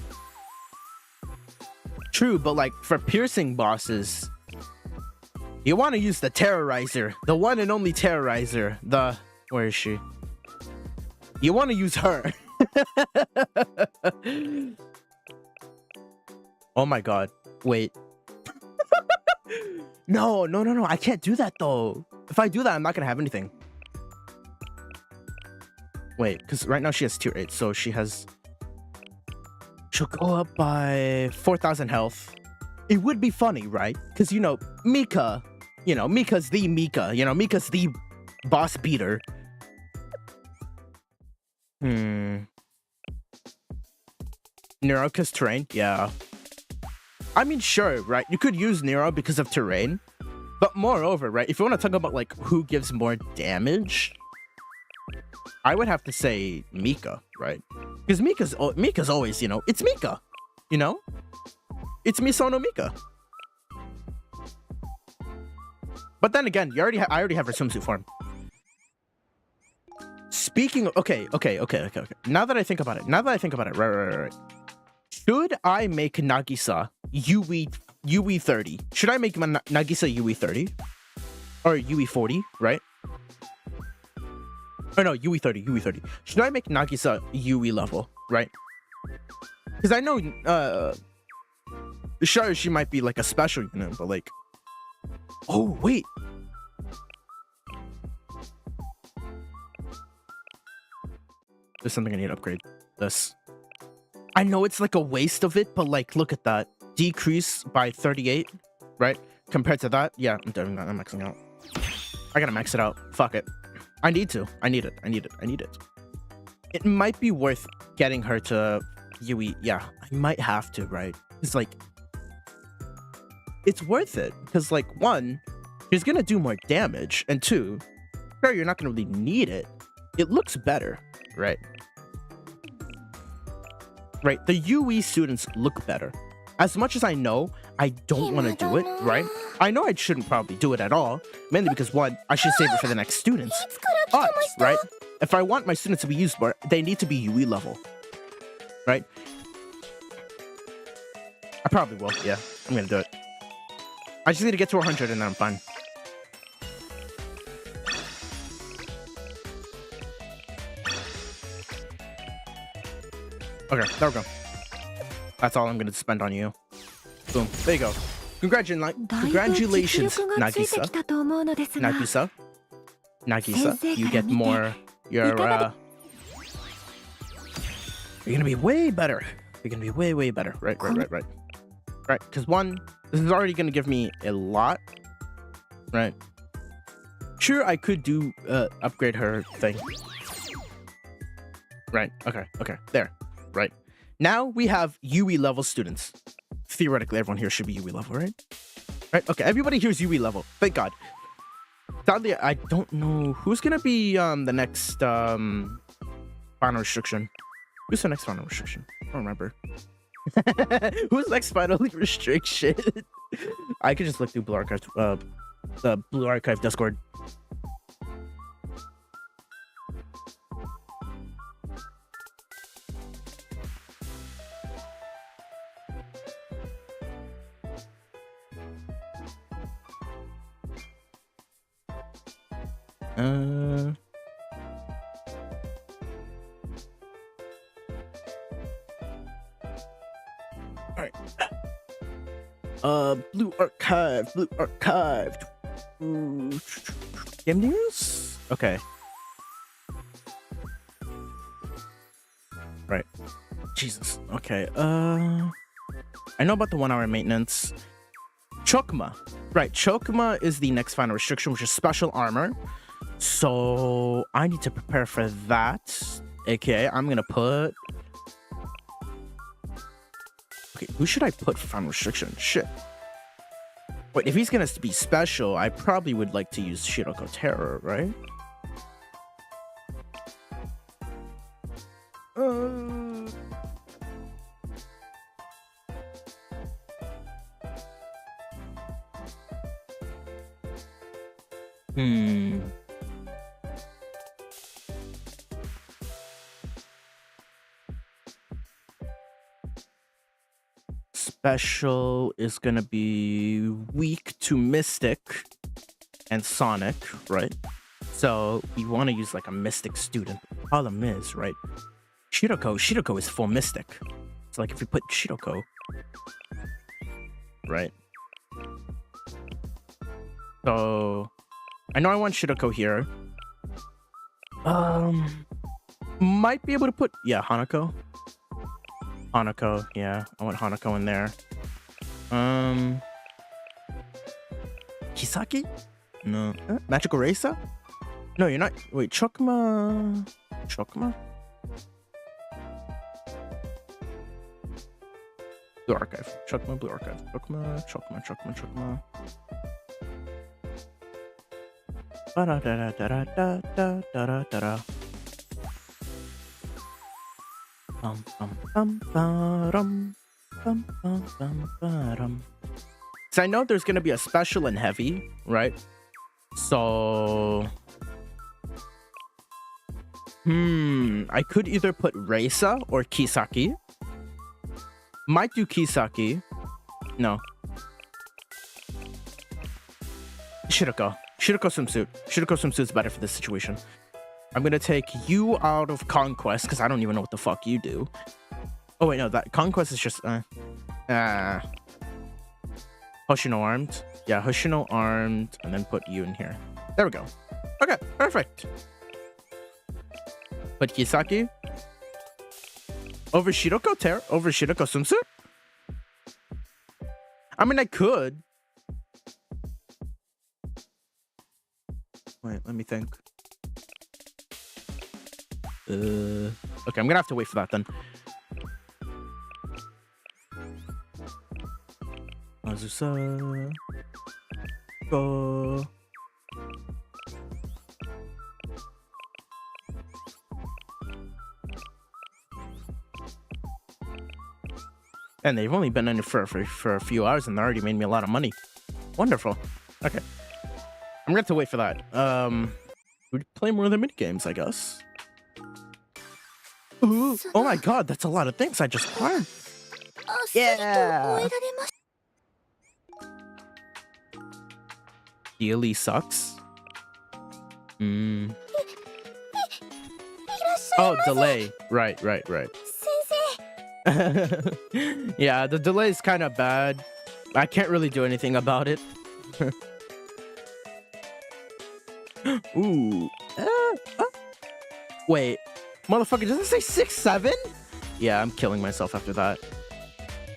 True, but like, for piercing bosses... You want to use the Terrorizer. The one and only Terrorizer. The... Where is she? You want to use her. Oh my god. Wait. No. I can't do that though. If I do that, I'm not going to have anything. Wait, because right now she has tier 8. So she'll go up by 4,000 health. It would be funny, right? Because, Mika. Mika's the Mika. Mika's the boss beater. Nero because terrain? Yeah. I mean, sure, right? You could use Nero because of terrain. But moreover, right? If you want to talk about, like, who gives more damage, I would have to say Mika, right? Because Mika's always, it's Mika. It's Misono Mika. But then again, I already have her swimsuit form. Speaking of, okay. Now that I think about it, right. Should I make Nagisa UE 30? Should I make Nagisa UE 30? Or UE 40, right? Or no, UE 30. Should I make Nagisa UE level, right? Because I know, sure, she might be like a special unit, but like... Oh, wait. There's something I need to upgrade. This. I know it's like a waste of it, but like, look at that. Decrease by 38, right? Compared to that. Yeah, I'm doing that. I'm maxing out. I gotta max it out. Fuck it. I need to. I need it. It might be worth getting her to UE. Yeah, I might have to, right? It's like... It's worth it. Because like, one, she's gonna do more damage. And two, sure, you're not gonna really need it. It looks better, right? Right, the UE students look better. As much as I know, I don't want to do it, right? I know I shouldn't probably do it at all, mainly because, one, I should save it for the next students. But, right, if I want my students to be used more, they need to be UE level, right? I probably will, yeah. I'm gonna do it. I just need to get to 100 and then I'm fine. Okay, there we go. That's all I'm gonna spend on you. Boom. There you go. Congratulations, Nagisa. Nagisa, you get more. You're gonna be way better. You're gonna be way better. Right. Right, because one, this is already gonna give me a lot. Right. Sure, I could do upgrade her thing. Right. Okay. There. Right. Now we have UE level students. Theoretically, everyone here should be UE level, right? Right. Okay. Everybody here is UE level. Thank God. Sadly, I don't know who's gonna be the next final restriction. Who's the next final restriction? I don't remember. Who's next final restriction? I could just look through Blue Archive, the Blue Archive Discord. All right. Blue Archive. Game news? Okay. Right. Jesus. Okay. I know about the 1 hour maintenance. Chokma. Right. Chokma is the next final restriction, which is special armor. So I need to prepare for that. AKA, I'm gonna put. Okay, who should I put for final restriction? Shit. Wait, if he's gonna be special, I probably would like to use Shiroko Terror, right? Special is gonna be weak to Mystic and Sonic, right? So we want to use like a Mystic student. The problem is, right? Shiroko is full Mystic. So like if we put Shiroko, right? So I know I want Shiroko here. Might be able to put Hanako. Hanako, yeah, I want Hanako in there. Kisaki? No. Magical Racer? No, you're not. Wait, Chokma? Blue Archive. Chokma, Blue Archive. Chokma. Ba-da-da-da-da-da-da-da-da-da. So I know there's gonna be a special and heavy, right? So I could either put Reisa or Kisaki. Might do Kisaki. No. Shiroko swimsuit. Shiroko swimsuit's better for this situation. I'm gonna take you out of Conquest because I don't even know what the fuck you do. Oh wait, no, that Conquest is just Hoshino armed. Yeah, Hoshino armed, and then put you in here. There we go. Okay, perfect. Put Kisaki over Shiroko over Shiroko swimsuit. I mean, I could. Wait, let me think. Okay, I'm gonna have to wait for that then. Azusa. Go. And they've only been in it for a few hours and they already made me a lot of money. Wonderful. Okay. I'm gonna have to wait for that. We'd play more of the mini games, I guess. Ooh, oh my god, that's a lot of things I just learned. Yeah. Really sucks. Oh, delay. Right. Yeah, the delay is kind of bad. I can't really do anything about it. Ooh. Wait. Motherfucker, does it say 6-7? Yeah, I'm killing myself after that.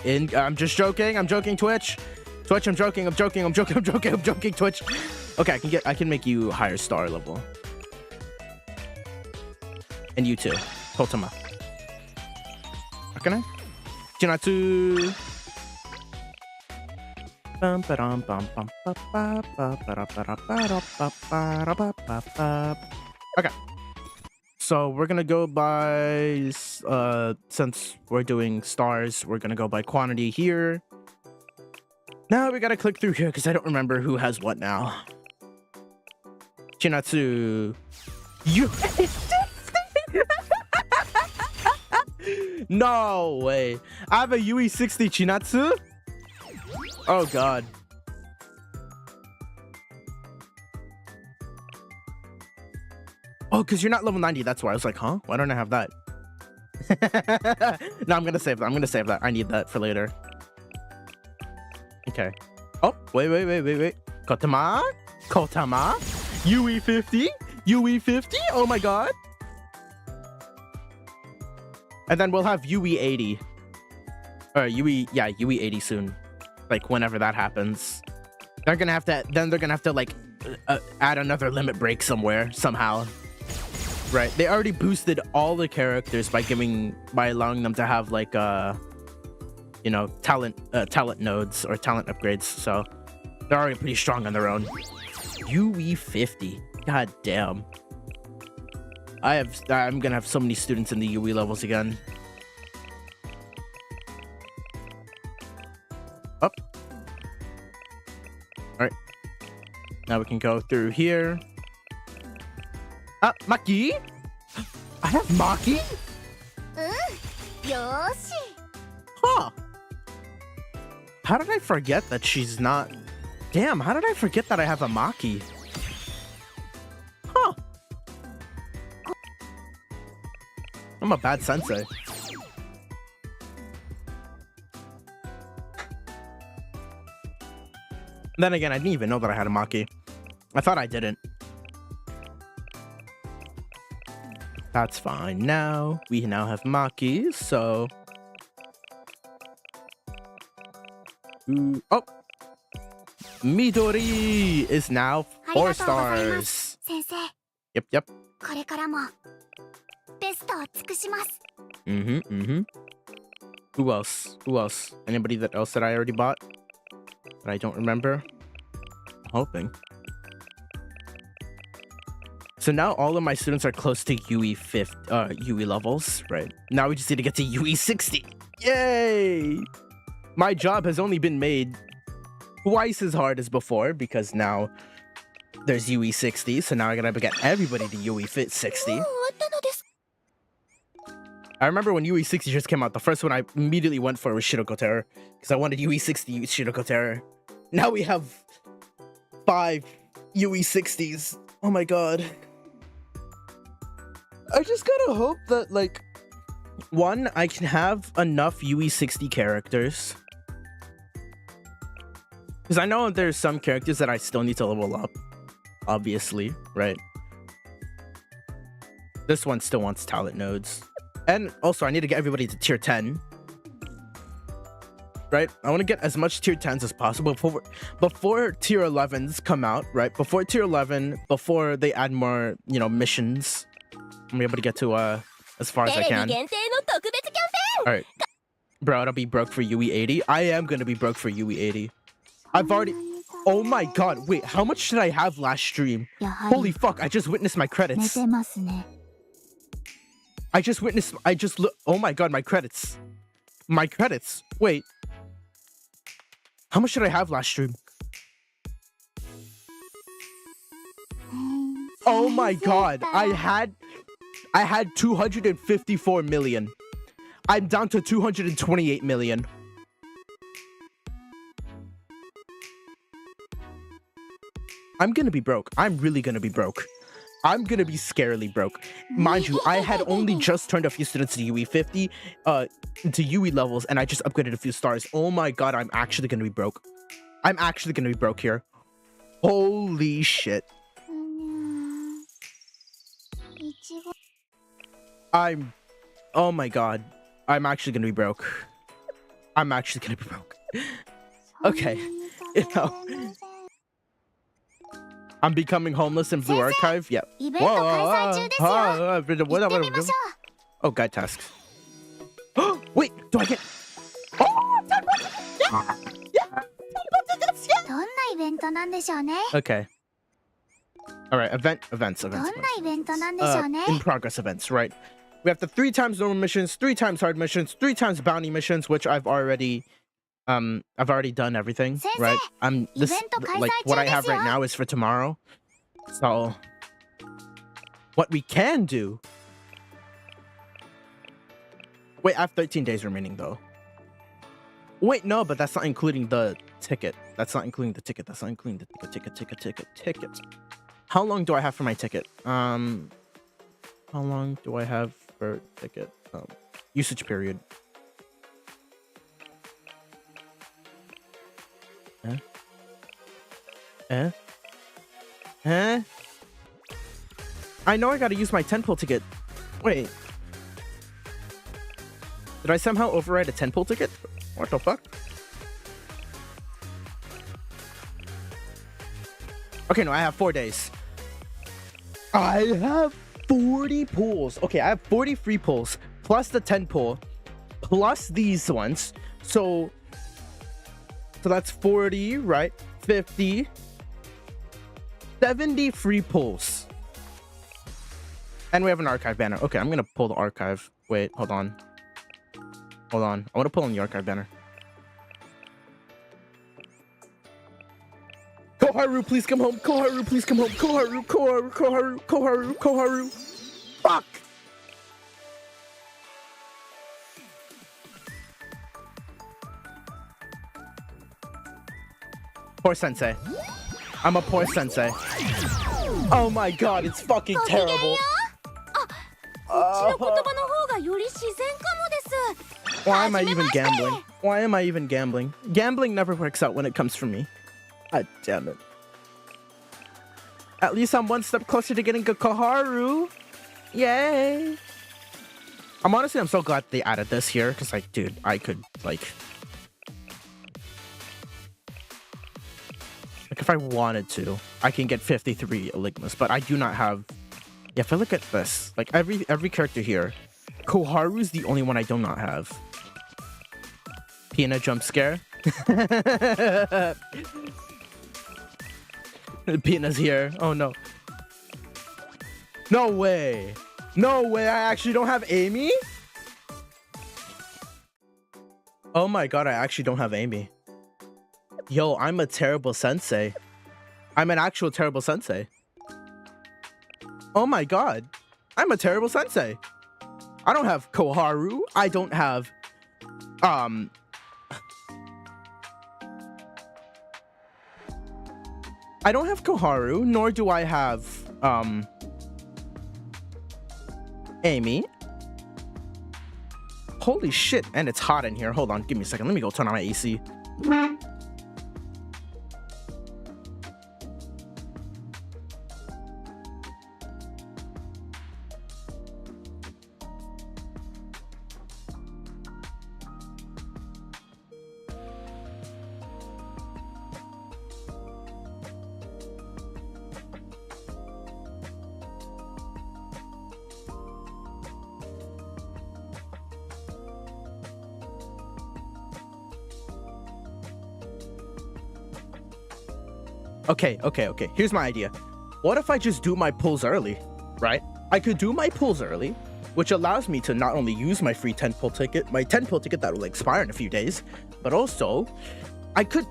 I'm just joking. I'm joking, Twitch. Twitch, I'm joking, Twitch. Okay, I can make you higher star level. And you too. Kotama. Akane? Chinatsu. Okay. So we're gonna go by since we're doing stars, we're gonna go by quantity here. Now we gotta click through here because I don't remember who has what now. Chinatsu. You. No way. I have a UE60 Chinatsu? Oh god. Oh, because you're not level 90. That's why I was like, huh? Why don't I have that? No, I'm gonna save that. I need that for later. Okay. Oh, wait. Kotama? UE50? Oh my god. And then we'll have UE80. Or UE80 soon. Like whenever that happens. They're gonna have to like add another limit break somewhere, somehow. Right, they already boosted all the characters by allowing them to have like you know, talent nodes or talent upgrades, so they're already pretty strong on their own. UE50, god damn. I'm gonna have so many students in the UE levels again. Up. Alright. Now we can go through here. Maki? I have Maki? Huh. How did I forget that she's not... Damn, how did I forget that I have a Maki? Huh. I'm a bad sensei. Then again, I didn't even know that I had a Maki. I thought I didn't. That's fine now. We now have Maki, so... Ooh. Oh! Midori is now 4 stars. Yep. Who else? Anybody else that I already bought? That I don't remember? I'm hoping. So now all of my students are close to UE levels, right? Now we just need to get to UE60. Yay! My job has only been made twice as hard as before because now there's UE60. So now I gotta get everybody to UE60. I remember when UE60 just came out, the first one I immediately went for was Shiroko Terror because I wanted UE60 Shiroko Terror. Now we have 5 UE60s. Oh my god. I just gotta hope that, like, one, I can have enough UE60 characters. Because I know there's some characters that I still need to level up. Obviously, right? This one still wants talent nodes. And also, I need to get everybody to tier 10. Right? I want to get as much tier 10s as possible before tier 11s come out, right? Before tier 11, before they add more, you know, missions. I'm able to get to as far as I can. Alright. Bro, I'll be broke for UE80. I am gonna be broke for UE80. I've already... Oh my god, wait, how much did I have last stream? Holy fuck, I just witnessed my credits. Oh my god, my credits. Wait. How much did I have last stream? Oh my god, I had 254 million. I'm down to 228 million. I'm gonna be broke. I'm really gonna be broke. I'm gonna be scarily broke. Mind you, I had only just turned a few students to UE 50, to UE levels, and I just upgraded a few stars. Oh my god, I'm actually gonna be broke. I'm actually gonna be broke here. Holy shit. Oh my god. I'm actually gonna be broke. I'm actually gonna be broke. Okay, you know. I'm becoming homeless in Blue Archive? Yep. Whoa, oh, guide tasks. Wait, do I get... Oh, okay. Alright, events. In progress events, right? We have the 3 times normal missions, 3 times hard missions, 3 times bounty missions, which I've already done everything, right? Like what I have right now is for tomorrow. So what we can do... Wait, I have 13 days remaining though. Wait, no, but that's not including the ticket. That's not including the ticket. That's not including the ticket. How long do I have for my ticket? How long do I have for ticket? Usage period. I know I gotta use my 10-pull ticket. Wait. Did I somehow override a 10-pull ticket? What the fuck? Okay, no, I have 4 days. I have 40 pulls. Okay, I have 40 free pulls, plus the 10 pull, plus these ones. So that's 40, right? 50, 70 free pulls. And we have an archive banner. Okay, I'm gonna pull the archive. Wait, hold on. I want to pull in the archive banner. Koharu, please come home. Koharu, please come home. Koharu. Fuck. Poor sensei. I'm a poor sensei. Oh my god, it's fucking terrible. Why am I even gambling? Why am I even gambling? Gambling never works out when it comes from me. God damn it. At least I'm one step closer to getting a Koharu. Yay. I'm so glad they added this here, because like, dude, I could like if I wanted to, I can get 53 Eligmas, but I do not have... Yeah, if I look at this, like every character here, Koharu's the only one I do not have. Pina jump scare. Pina's here. Oh no. No way. No way, I actually don't have Amy? Oh my god, I actually don't have Amy. Yo, I'm a terrible sensei. I'm an actual terrible sensei. Oh my god. I'm a terrible sensei. I don't have Koharu. I don't have... I don't have Koharu, nor do I have, Amy. Holy shit, and it's hot in here. Hold on, give me a second. Let me go turn on my AC. Okay. Here's my idea. What if I just do my pulls early, right? I could do my pulls early, which allows me to not only use my free 10-pull ticket, my 10-pull ticket that will expire in a few days, but also I could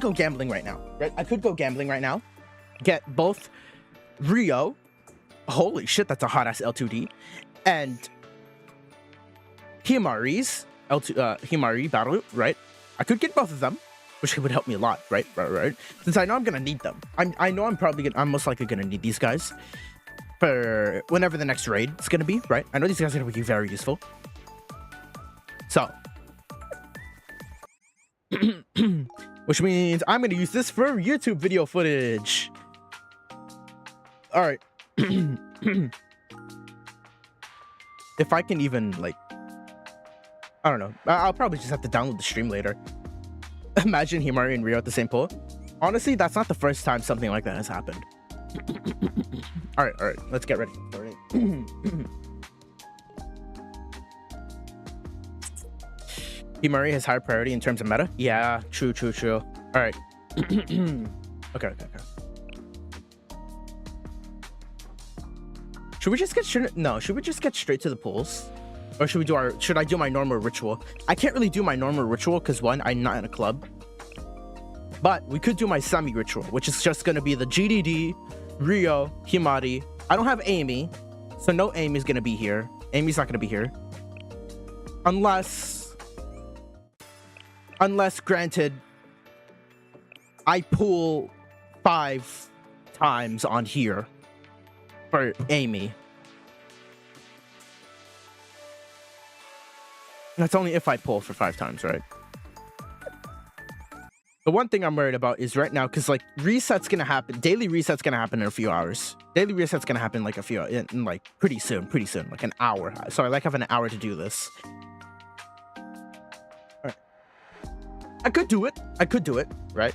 go gambling right now, right? I could go gambling right now, get both Rio, holy shit, that's a hot-ass L2D, and Himari's Himari battle, right? I could get both of them which would help me a lot, right? Since I know I'm gonna need them. I know I'm most likely gonna need these guys for whenever the next raid is gonna be, right? I know these guys are gonna be very useful. So, which means I'm gonna use this for YouTube video footage. All right. If I can even, like, I don't know. I'll probably just have to download the stream later. Imagine Himari and Rio at the same pool. Honestly, that's not the first time something like that has happened. All right. Let's get ready. All right. Himari has higher priority in terms of meta. Yeah, true. All right. Okay. Should we just get should we just get straight to the pools? Or should I do my normal ritual? I can't really do my normal ritual because one, I'm not in a club. But we could do my semi-ritual, which is just gonna be the GDD, Rio, Himari. I don't have Amy, so no Amy's gonna be here. Amy's not gonna be here. Unless granted, I pool 5 times on here for Amy. That's only if I pull for 5 times, right? The one thing I'm worried about is right now, because like reset's gonna happen. Daily reset's gonna happen in a few hours. Daily reset's gonna happen like in like pretty soon, like an hour. So I like having an hour to do this. All right. I could do it, right?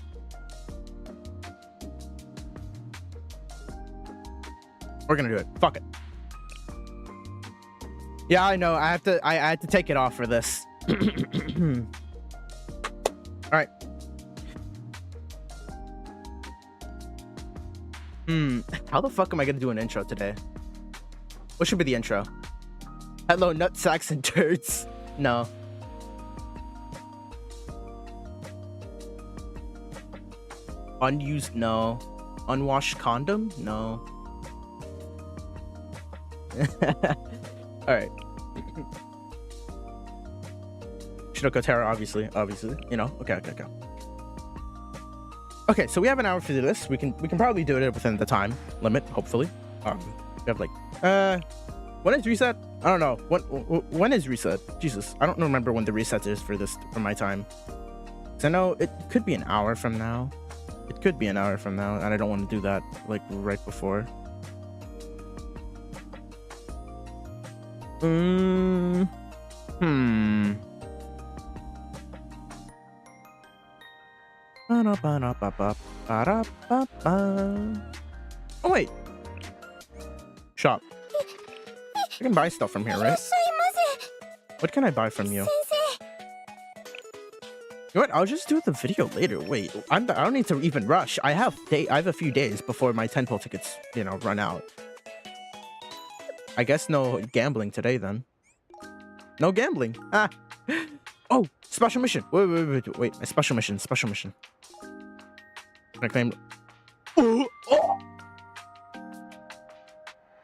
We're gonna do it. Fuck it. Yeah, I know. I had to take it off for this. All right. How the fuck am I gonna do an intro today? What should be the intro? Hello, nutsacks and turds. No. Unused? No. Unwashed condom? No. All right. Shiroko Terra, obviously, you know. Okay. Okay, so we have an hour for this. We can probably do it within the time limit, hopefully. We have like when is reset? I don't know. When is reset? Jesus, I don't remember when the reset is for my time. 'Cause I know it could be an hour from now. It could be an hour from now, and I don't want to do that like right before. Oh wait. Shop. I can buy stuff from here, right? What can I buy from you? You know what? I'll just do the video later. Wait, I don't need to even rush. I have a few days before my 10 pull tickets, you know, run out. I guess no gambling today then. No gambling. Ah. Oh, special mission. Wait. A special mission. Can I claim? Oh.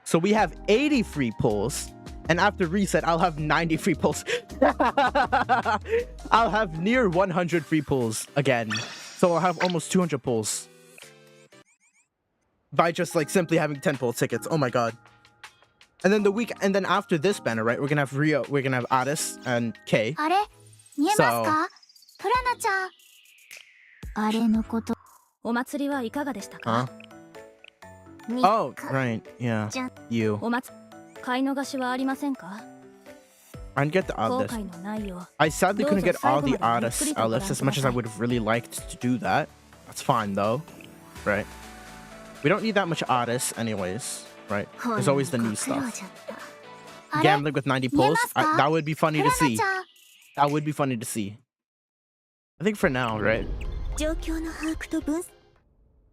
So we have 80 free pulls, and after reset, I'll have 90 free pulls. I'll have near 100 free pulls again. So I'll have almost 200 pulls by just like simply having 10 pull tickets. Oh my god. And then after this banner, right, we're gonna have Rio, we're gonna have Addis and Kay. So huh? Oh, right, yeah. You. I'd get the Addis. I sadly couldn't get all the Addis Aleph as much as I would have really liked to do that. That's fine though. Right? We don't need that much Addis anyways. Right? There's always the new stuff. Gambling with 90 pulls? That would be funny to see. That would be funny to see. I think for now, right?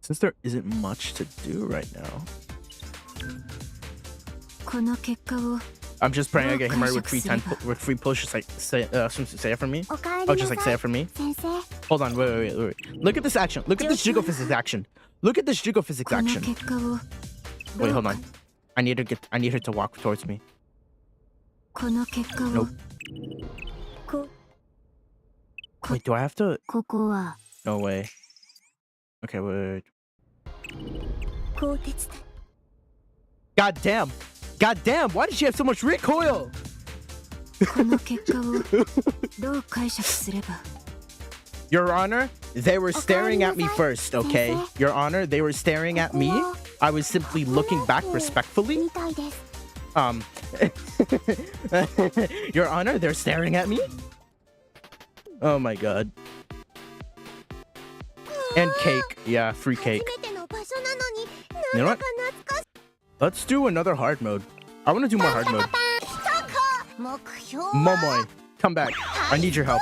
Since there isn't much to do right now. I'm just praying I get him right with free pulls. Just like say it for me. Oh, just like say it for me. Hold on, wait. Look at this action. Look at this Jigo physics action. Wait, hold on. I need her to walk towards me. Nope. Wait, do I have to? No way. Okay, wait. God damn! God damn! Why did she have so much recoil? Your Honor, they were staring at me first, okay? Your Honor, they were staring at me. I was simply looking back respectfully. Your Honor, they're staring at me? Oh my god. And cake. Yeah, free cake. You know what? Let's do another hard mode. I want to do more hard mode. Momoy, come back. I need your help.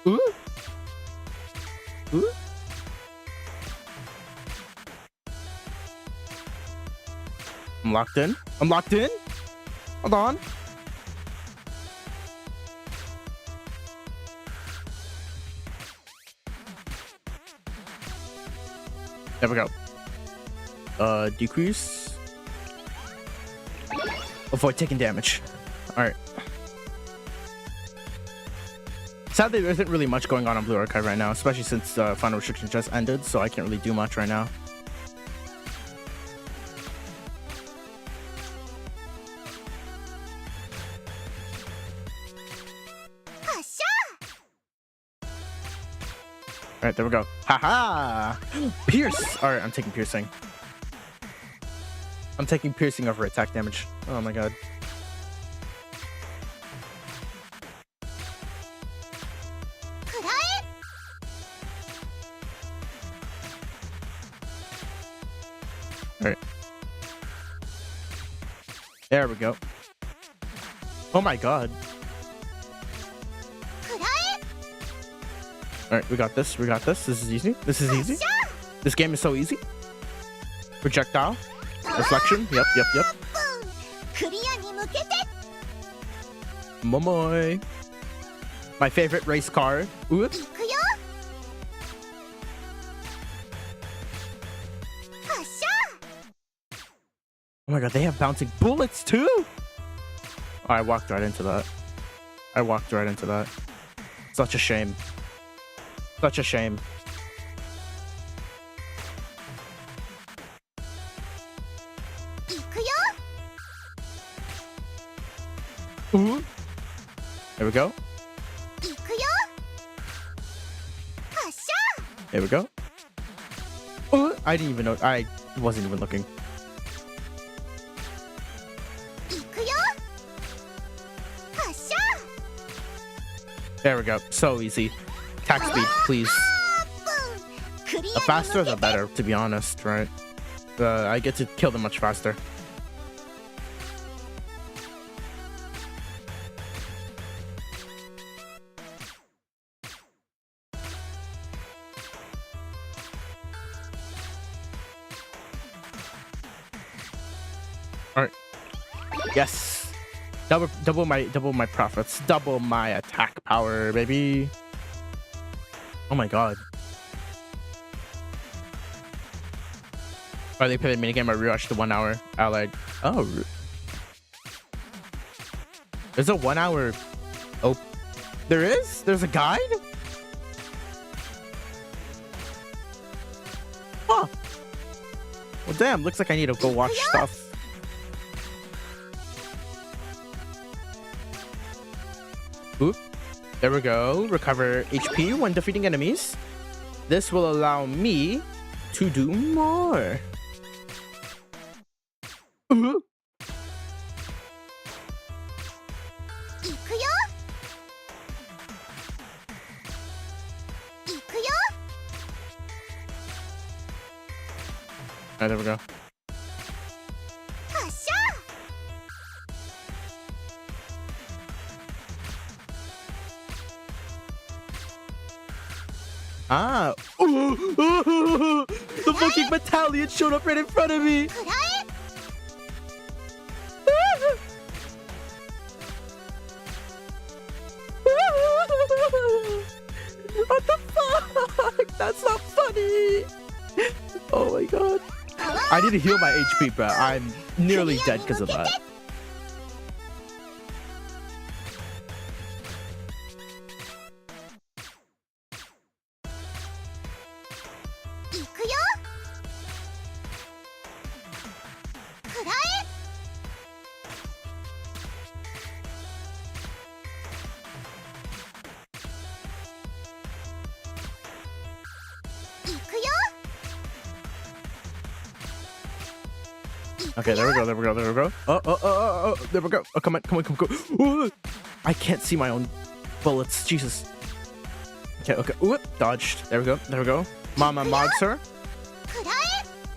Ooh. Ooh. I'm locked in. I'm locked in. Hold on. There we go. Decrease. Avoid taking damage. Alright. Sadly, there isn't really much going on Blue Archive right now, especially since Final Restriction just ended, so I can't really do much right now. Alright, there we go. Haha! Pierce! Alright, I'm taking piercing. I'm taking piercing over attack damage. Oh my god. Alright. There we go. Oh my god. Alright, we got this. We got this. This is easy. This is easy. This game is so easy. Projectile. Reflection. Yep, yep, yep. Momoy. My favorite race car. Ooh. Oh my god, they have bouncing bullets too? Oh, I walked right into that. I walked right into that. Such a shame. Such a shame. Ooh. There we go. There we go. Ooh. I didn't even know. I wasn't even looking. There we go. So easy. Attack speed, please. The faster, the better, to be honest, right? I get to kill them much faster. All right. Yes. Double my profits. Double my attack power, baby. Oh my god. Are they playing minigame or rewatch the 1 hour allied? Oh. There's a 1 hour. Oh. There is? There's a guide? Huh. Well, damn. Looks like I need to go watch stuff. Oop. There we go. Recover HP when defeating enemies. This will allow me to do more. Ooh. Alright, there we go. Ah! The fucking battalion showed up right in front of me! What the fuck? That's not funny! Oh my god. I need to heal my HP, but I'm nearly dead because of that. Okay, there we go, there we go, there we go. Oh, there we go. Oh, come on, come on, come on. Ooh, I can't see my own bullets. Jesus. Okay, okay. Ooh, dodged. There we go, there we go. Mama mogs her.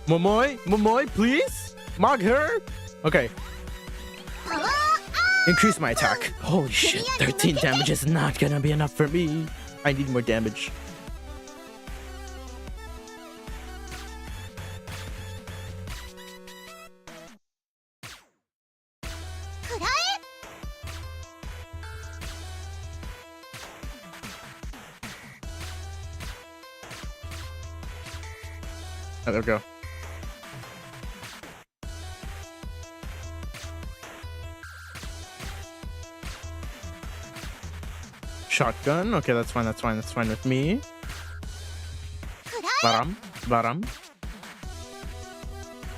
Momoy, please. Mog her. Okay. Increase my attack. Holy shit, 13 damage is not gonna be enough for me. I need more damage. Oh, there we go. Shotgun. Okay, that's fine. That's fine. That's fine with me. Baram.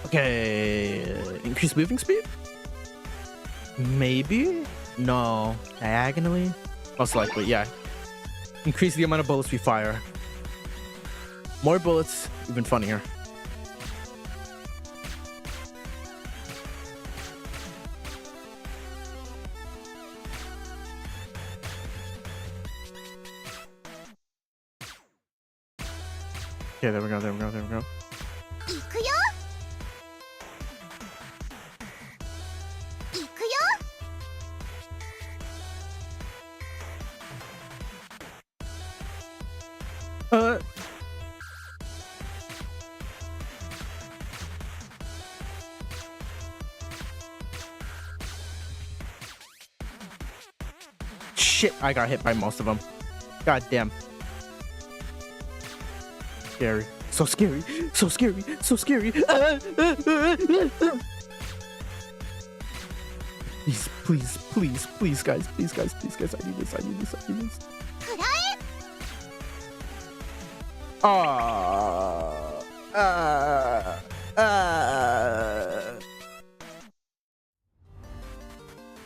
Okay. Increase moving speed? Maybe? No. Diagonally? Most likely, yeah. Increase the amount of bullets we fire. More bullets, even funnier. Okay, there we go, there we go, there we go. Shit, I got hit by most of them. God damn. Scary. So scary. So scary. So scary. Please, guys. Please, guys. I need this.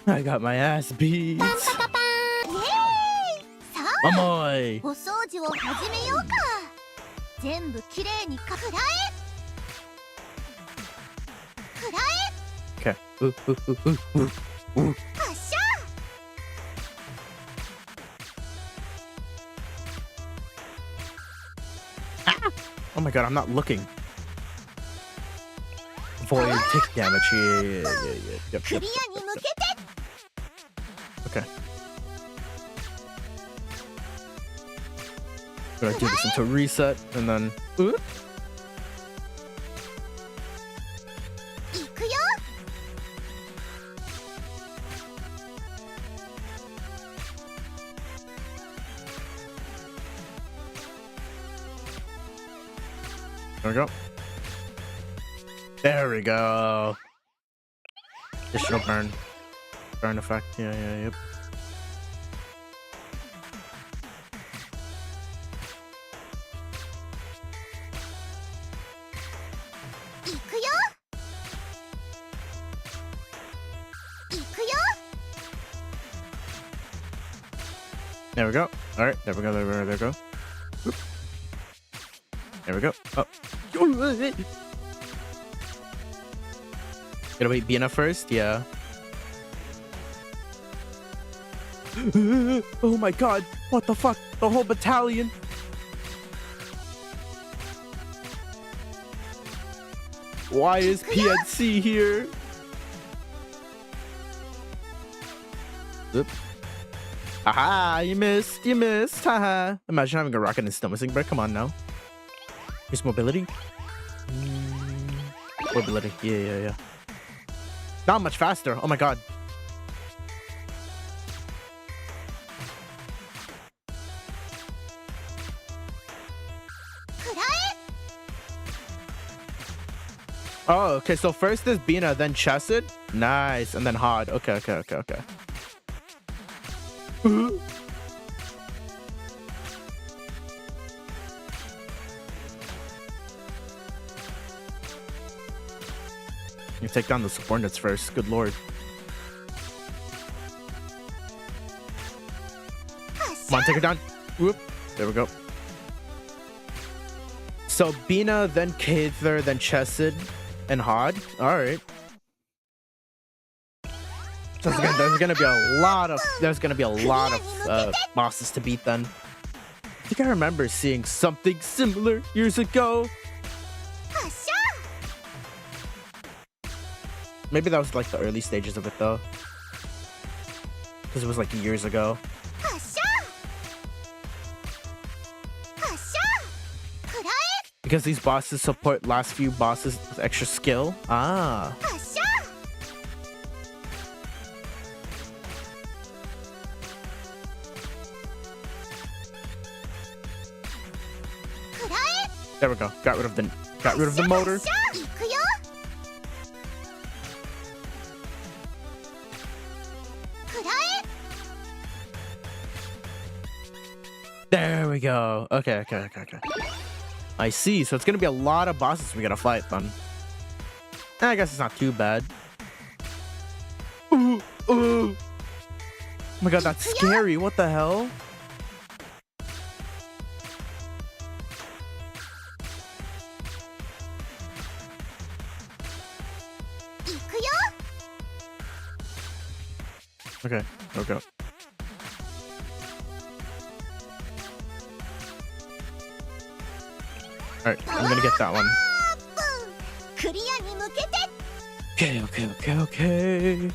I got my ass beat. Amoy. Okay. Ooh. Oh my god, I'm not looking. Avoid take damage. Yeah. Yep. Okay. Gonna do this into reset and then. Ooh. There we go. There we go. Additional burn. Burn effect. Yep. There we go. All right. There we go. There we go. Oop. There we go. Oh. Gotta wait Bina first? Yeah. Oh my god. What the fuck? The whole battalion. Why is PNC here? Oop. Haha, you missed. Haha. Imagine having a rocket and still missing, bro. Come on now. Here's mobility. Mobility. Yeah. Not much faster. Oh my god. Oh, okay. So first is Bina, then Chesed. Nice. And then Hod. Okay. You take down the subordinates first. Good lord. Come on, take her down. Whoop. There we go. So Bina, then Kather, then Chesed, and Hod. All right. So there's gonna be a lot of bosses to beat then. I think I remember seeing something similar years ago. Maybe that was like the early stages of it though, because it was like years ago. Because these bosses support last few bosses with extra skill. Ah. There we go. Got rid of the motor. There we go. Okay. I see. So it's gonna be a lot of bosses we gotta fight then. I guess it's not too bad. Ooh. Oh my god, that's scary. What the hell? Okay, okay. Alright, I'm gonna get that one. Okay.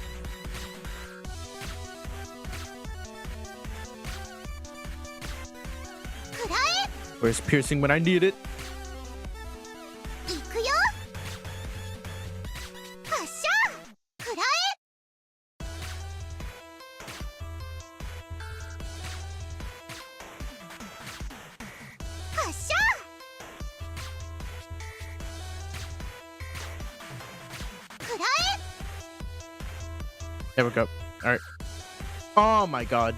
Where's piercing when I need it? There we go. Alright. Oh my god.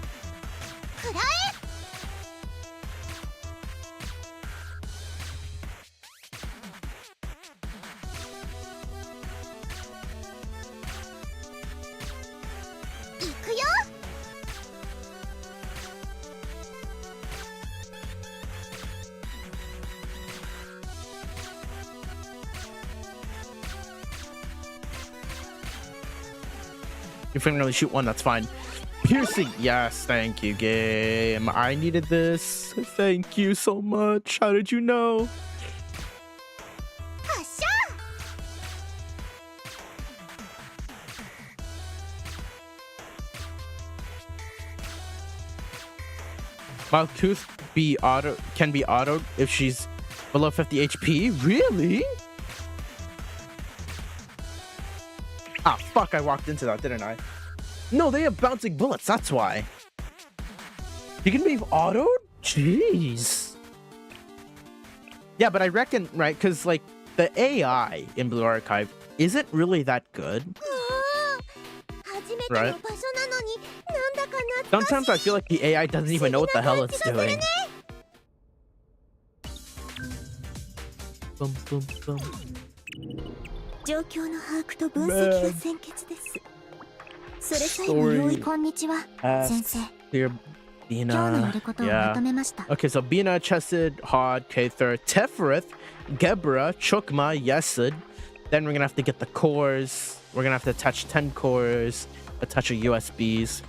If we can only shoot one, that's fine. Piercing. Yes, thank you, game. I needed this. Thank you so much. How did you know? Malkuth can be autoed if she's below 50 HP? Really? Ah, fuck, I walked into that, didn't I? No, they have bouncing bullets, that's why. You can be autoed? Jeez. Yeah, but I reckon, right, because, like, the AI in Blue Archive isn't really that good. Right? Sometimes I feel like the AI doesn't even know what the hell it's doing. Boom, boom, boom. Story asks here Bina. Yeah. Okay, so Bina, Chesed, Hod, Kather, Tefrith, Gebra, Chukma, Yesed. Then we're gonna have to get the cores. We're gonna have to attach 10 cores, a touch of USBs.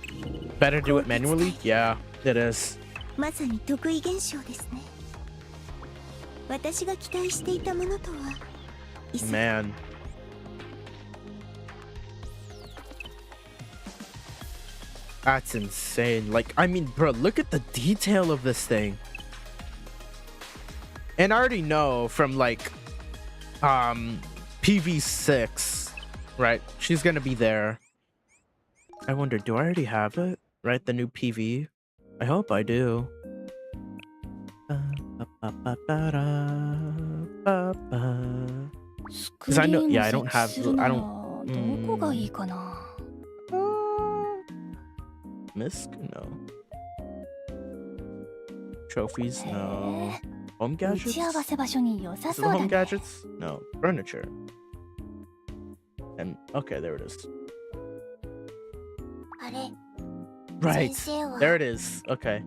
Better do it manually? Yeah, it is. Man. That's insane. Like, I mean, bro, look at the detail of this thing. And I already know from, like, PV6, right? She's gonna be there. I wonder, do I already have it? Right, the new PV? I hope I do. Because I know, yeah, I don't have, Misk? No. Trophies? No. Home gadgets? Is it the home gadgets? No. Furniture. And okay, there it is. あれ Right. 先生は There it is. Okay.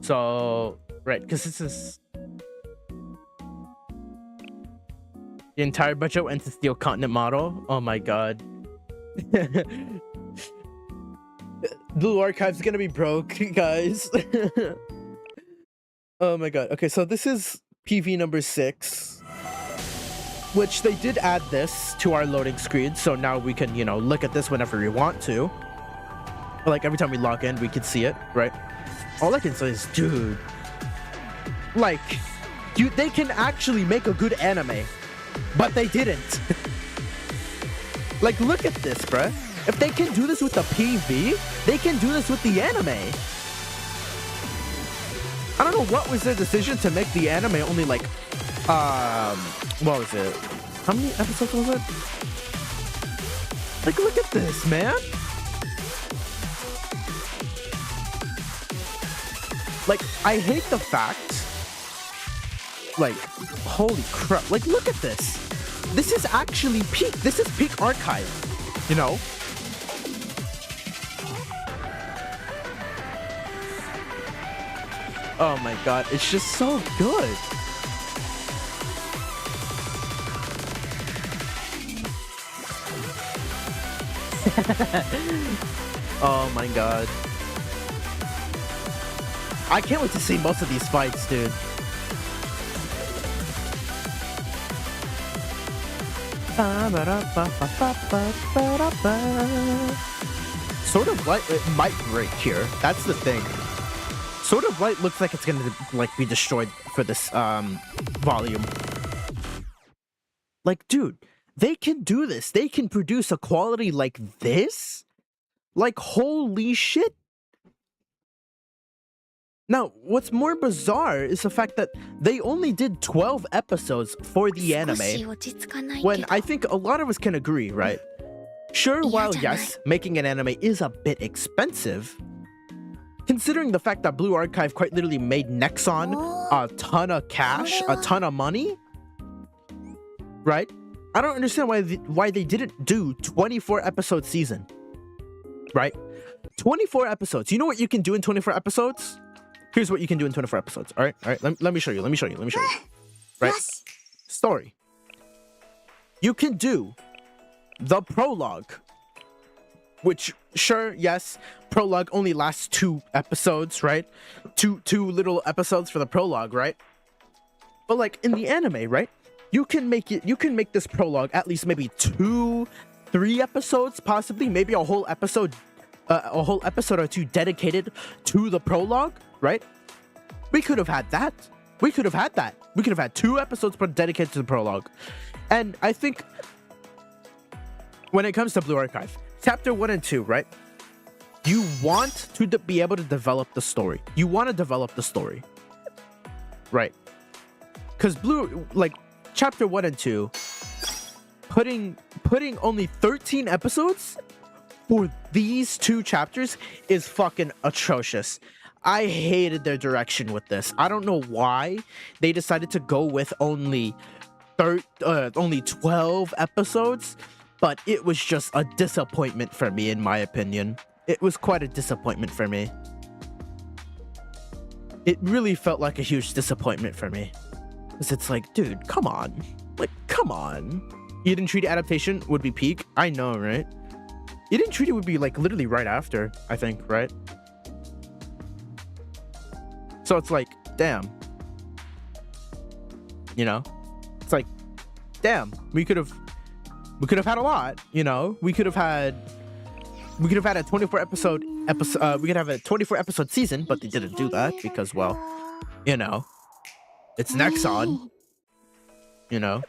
So, right, because this is the entire budget went to steal continent model. Oh my god. Blue Archive's gonna be broke, guys. Oh my god. Okay, so this is PV number 6, which they did add this to our loading screen, so now we can, you know, look at this whenever we want to. Like every time we log in, we can see it, right? All I can say is, dude, like, dude, they can actually make a good anime, but they didn't. Like, look at this, bruh. If they can do this with the PV, they can do this with the anime. I don't know what was their decision to make the anime only like, what was it? How many episodes was it? Like, look at this, man. Like, I hate the fact, like, holy crap. Like, look at this. This is actually peak. This is peak archive, you know? Oh my god, it's just so good. Oh my god. I can't wait to see most of these fights, dude. Sort of light, it might break here. That's the thing. Sort of light looks like it's gonna like be destroyed for this volume. Like, dude, they can do this. They can produce a quality like this? Like, holy shit. Now, what's more bizarre is the fact that they only did 12 episodes for the anime, when I think a lot of us can agree, right? Sure, while yes, making an anime is a bit expensive, considering the fact that Blue Archive quite literally made Nexon a ton of cash, a ton of money, right? I don't understand why they didn't do 24 episode season, right? 24 episodes. You know what you can do in 24 episodes? Here's what you can do in 24 episodes. All right. Let me show you. Right? Story. You can do the prologue, which, sure, yes, prologue only lasts 2 episodes, right? Two little episodes for the prologue, right? But like in the anime, right? You can make this prologue at least maybe 2-3 episodes, possibly maybe a whole episode or 2 dedicated to the prologue, right? We could have had that. We could have had 2 episodes dedicated to the prologue. And I think when it comes to Blue Archive, chapter 1 and 2, right? You want to be able to develop the story. You want to develop the story, right? Because chapter 1 and 2, putting only 13 episodes for these 2 chapters is fucking atrocious. I hated their direction with this. I don't know why they decided to go with only 12 episodes, but it was just a disappointment for me, in my opinion. It was quite a disappointment for me. It really felt like a huge disappointment for me. Because it's like, dude, come on. Like, come on. Eden Treaty adaptation would be peak. I know, right? Eden Treaty would be like literally right after, I think, right? So it's like, damn. You know? It's like, damn. We could have had a lot, you know? We could have had a 24 episode we could have a 24 episode season, but they didn't do that because, well, you know, it's Nexon, you know.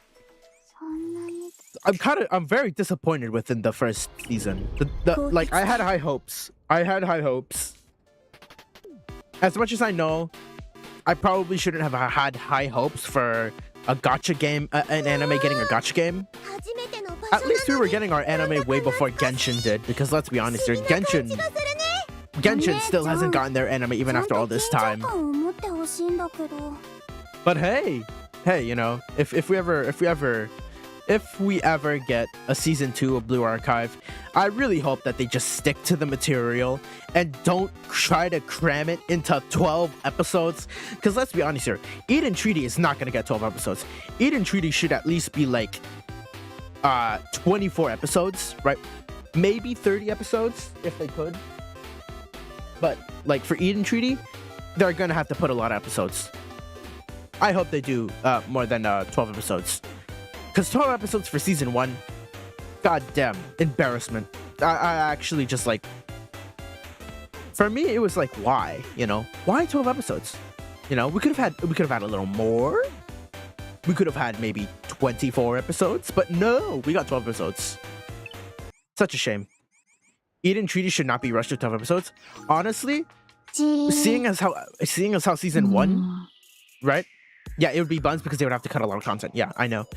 I'm very disappointed within the first season. Like, I had high hopes. As much as I know, I probably shouldn't have had high hopes for a gacha game, an anime getting a gacha game. At least we were getting our anime way before Genshin did, because let's be honest here, Genshin still hasn't gotten their anime even after all this time. But hey, you know, if we ever if we ever get a season 2 of Blue Archive, I really hope that they just stick to the material and don't try to cram it into 12 episodes. Because let's be honest here, Eden Treaty is not going to get 12 episodes. Eden Treaty should at least be like 24 episodes, right? Maybe 30 episodes if they could. But like for Eden Treaty, they're going to have to put a lot of episodes. I hope they do more than 12 episodes. Because 12 episodes for season 1, goddamn, embarrassment. I actually just like... For me, it was like, why? You know? Why 12 episodes? You know, we could have had a little more. We could have had maybe 24 episodes. But no, we got 12 episodes. Such a shame. Eden Treaty should not be rushed to 12 episodes. Honestly, seeing as how season 1, right? Yeah, it would be buns because they would have to cut a lot of content. Yeah, I know.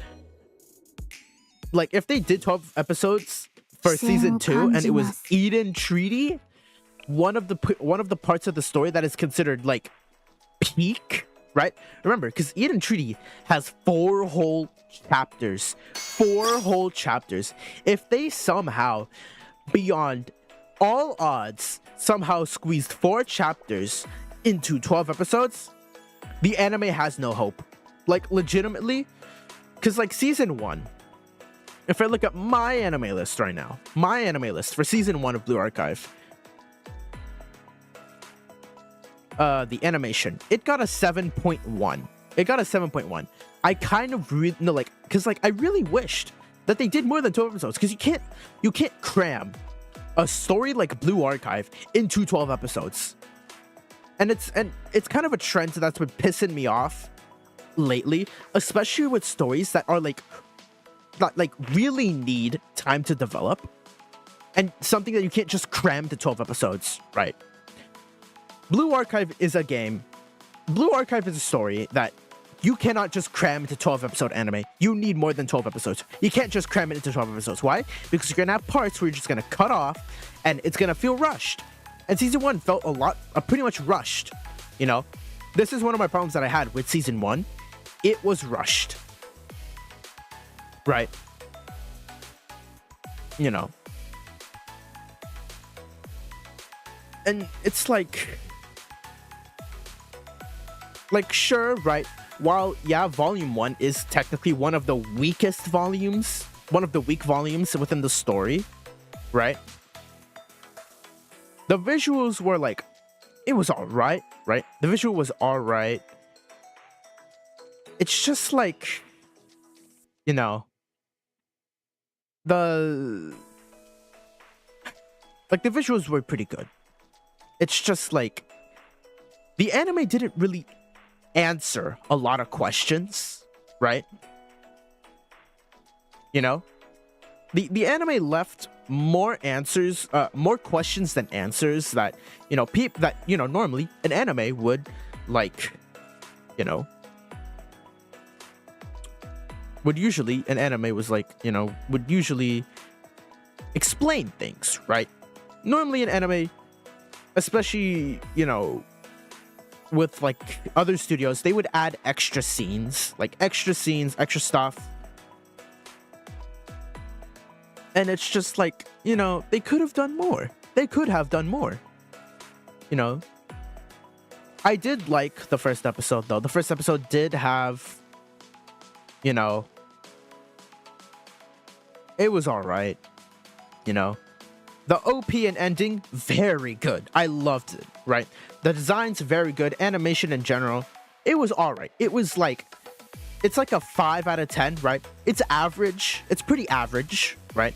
Like, if they did 12 episodes for season 2 and it was Eden Treaty, one of the parts of the story that is considered like peak, right? Remember, because Eden Treaty has 4 whole chapters. 4 whole chapters. If they somehow, beyond all odds, somehow squeezed 4 chapters into 12 episodes, the anime has no hope. Like, legitimately. Because, like, season 1, if I look at my anime list right now, my anime list for season 1 of Blue Archive, the animation, it got a 7.1. It got a 7.1. I kind of because like I really wished that they did more than 12 episodes, because you can't cram a story like Blue Archive into 12 episodes. And it's kind of a trend that's been pissing me off lately, especially with stories that are like really need time to develop, and something that you can't just cram to 12 episodes, right? Blue Archive is a game. Blue Archive is a story that you cannot just cram into 12 episode anime. You need more than 12 episodes. You can't just cram it into 12 episodes. Why? Because you're gonna have parts where you're just gonna cut off and it's gonna feel rushed. And season 1 felt pretty much rushed. You know, this is one of my problems that I had with season 1. It was rushed. Right? You know. And it's like, sure, right? While, yeah, volume 1 is technically one of the weakest volumes, one of the weak volumes within the story, right? The visuals were like, it was alright, right? The visual was alright. It's just like, you know, the visuals were pretty good. It's just like, the anime didn't really answer a lot of questions, right? You know, the anime left more answers, more questions than answers that, you know, normally an anime would, like, you know, would usually explain things, right? Normally an anime, especially, you know, with like other studios, they would add extra scenes, extra stuff. And it's just like, you know, they could have done more. You know, I did like the first episode though. The first episode did have, you know, it was all right. You know, the OP and ending, very good. I loved it, right? The design's very good. Animation in general, it was all right. It was like, it's like a 5 out of 10, right? It's average. It's pretty average, right?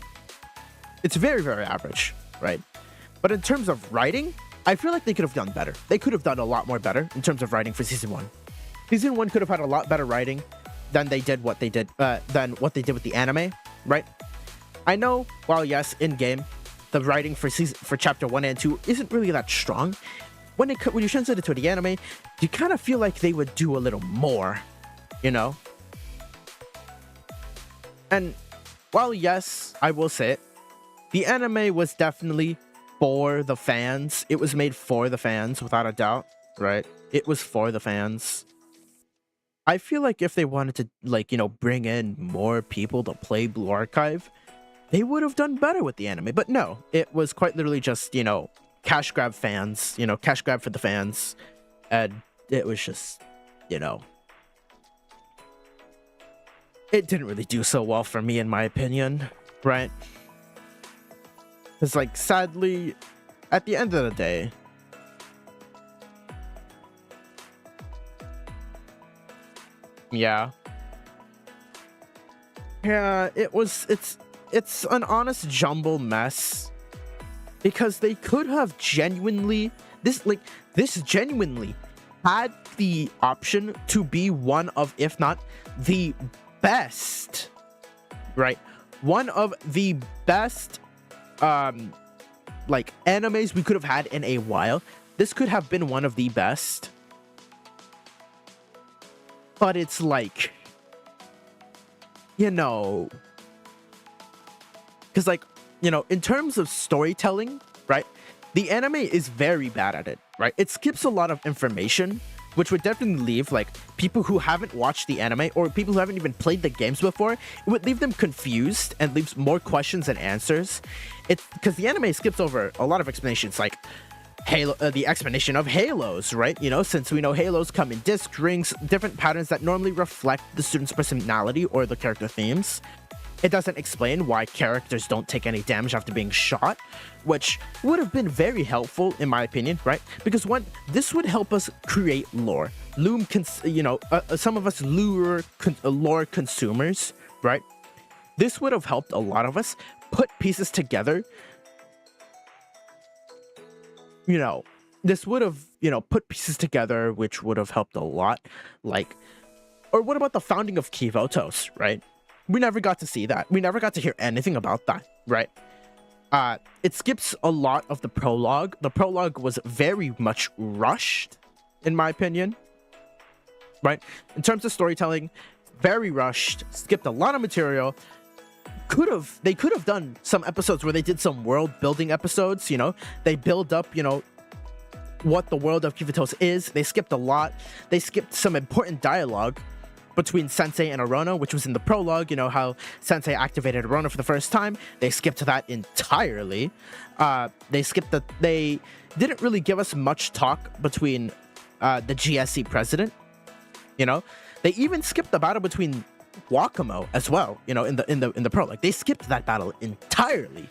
It's very, very average, right? But in terms of writing, I feel like they could have done better. They could have done a lot more better in terms of writing for season 1. Season 1 could have had a lot better writing than what they did with the anime, right? I know, while yes, in game, the writing for chapter 1 and 2 isn't really that strong. When you translate it to the anime, you kind of feel like they would do a little more, you know? And while yes, I will say it, the anime was definitely for the fans. It was made for the fans, without a doubt, right? It was for the fans. I feel like if they wanted to, like, bring in more people to play Blue Archive, they would have done better with the anime. But no, it was quite literally just, cash grab fans, cash grab for the fans. And it was just, it didn't really do so well for me, in my opinion, right? Because, like, sadly, at the end of the day, yeah, it's an honest jumble mess, because they could have genuinely, this genuinely had the option to be one of, if not the best, right? One of the best, like, animes we could have had in a while. This could have been one of the best. But it's like, because, like, in terms of storytelling, right? The anime is very bad at it, right? It skips a lot of information, which would definitely leave, like, people who haven't watched the anime or people who haven't even played the games before, it would leave them confused and leaves more questions than answers. It's because the anime skips over a lot of explanations, like Halo, the explanation of halos, right? Since we know halos come in disc rings, different patterns that normally reflect the student's personality or the character themes. It doesn't explain why characters don't take any damage after being shot, which would have been very helpful, in my opinion, right? Because this would help us create lore. Some of us lore consumers, right? This would have helped a lot of us put pieces together. This would have, put pieces together, which would have helped a lot. Like, or what about the founding of Kivotos, right? We never got to see that. We never got to hear anything about that, right? It skips a lot of the prologue. The prologue was very much rushed, in my opinion, right? In terms of storytelling, very rushed, skipped a lot of material. They could have done some episodes where they did some world building episodes, they build up, what the world of Kivotos is. They skipped a lot. They skipped some important dialogue between Sensei and Arona, which was in the prologue, how Sensei activated Arona for the first time. They skipped that entirely. They didn't really give us much talk between the GSC president. They even skipped the battle between Wakamo as well, in the prologue. They skipped that battle entirely.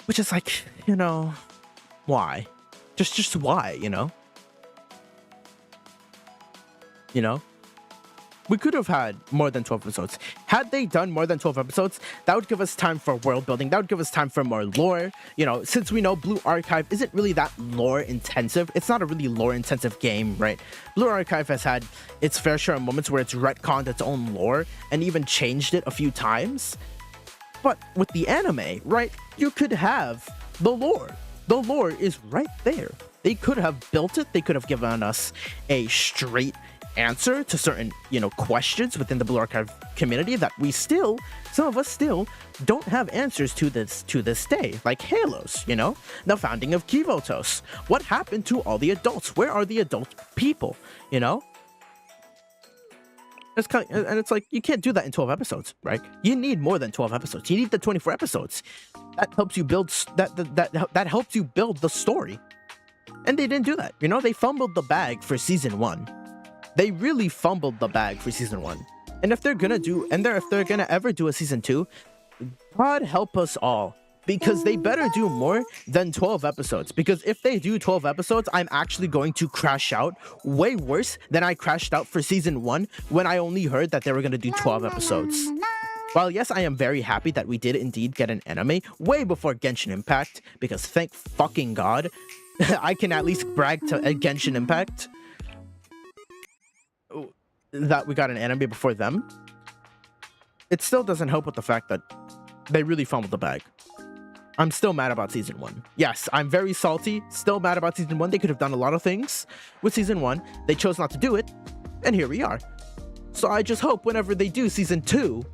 Which is like, why? Just why, We could have had more than 12 episodes. Had they done more than 12 episodes, that would give us time for world building. That would give us time for more lore. Since we know Blue Archive isn't really that lore intensive. It's not a really lore intensive game, right? Blue Archive has had its fair share of moments where it's retconned its own lore and even changed it a few times. But with the anime, right, you could have the lore. The lore is right there. They could have built it. They could have given us a straight answer to certain, questions within the Blue Archive community that some of us still don't have answers to this day, like Halos, the founding of Kivotos. What happened to all the adults? Where are the adult people, It's like, you can't do that in 12 episodes, right? You need more than 12 episodes. You need the 24 episodes. That helps you build that helps you build the story. And they didn't do that. They fumbled the bag for season 1. They really fumbled the bag for season 1. And if they're gonna ever do a season 2, God help us all. Because they better do more than 12 episodes. Because if they do 12 episodes, I'm actually going to crash out way worse than I crashed out for season 1 when I only heard that they were going to do 12 episodes. While yes, I am very happy that we did indeed get an anime way before Genshin Impact, because thank fucking God, I can at least brag to Genshin Impact that we got an anime before them. It still doesn't help with the fact that they really fumbled the bag. I'm still mad about season 1. Yes, I'm very salty, still mad about season 1. They could have done a lot of things with season 1. They chose not to do it, and here we are. So I just hope whenever they do season 2,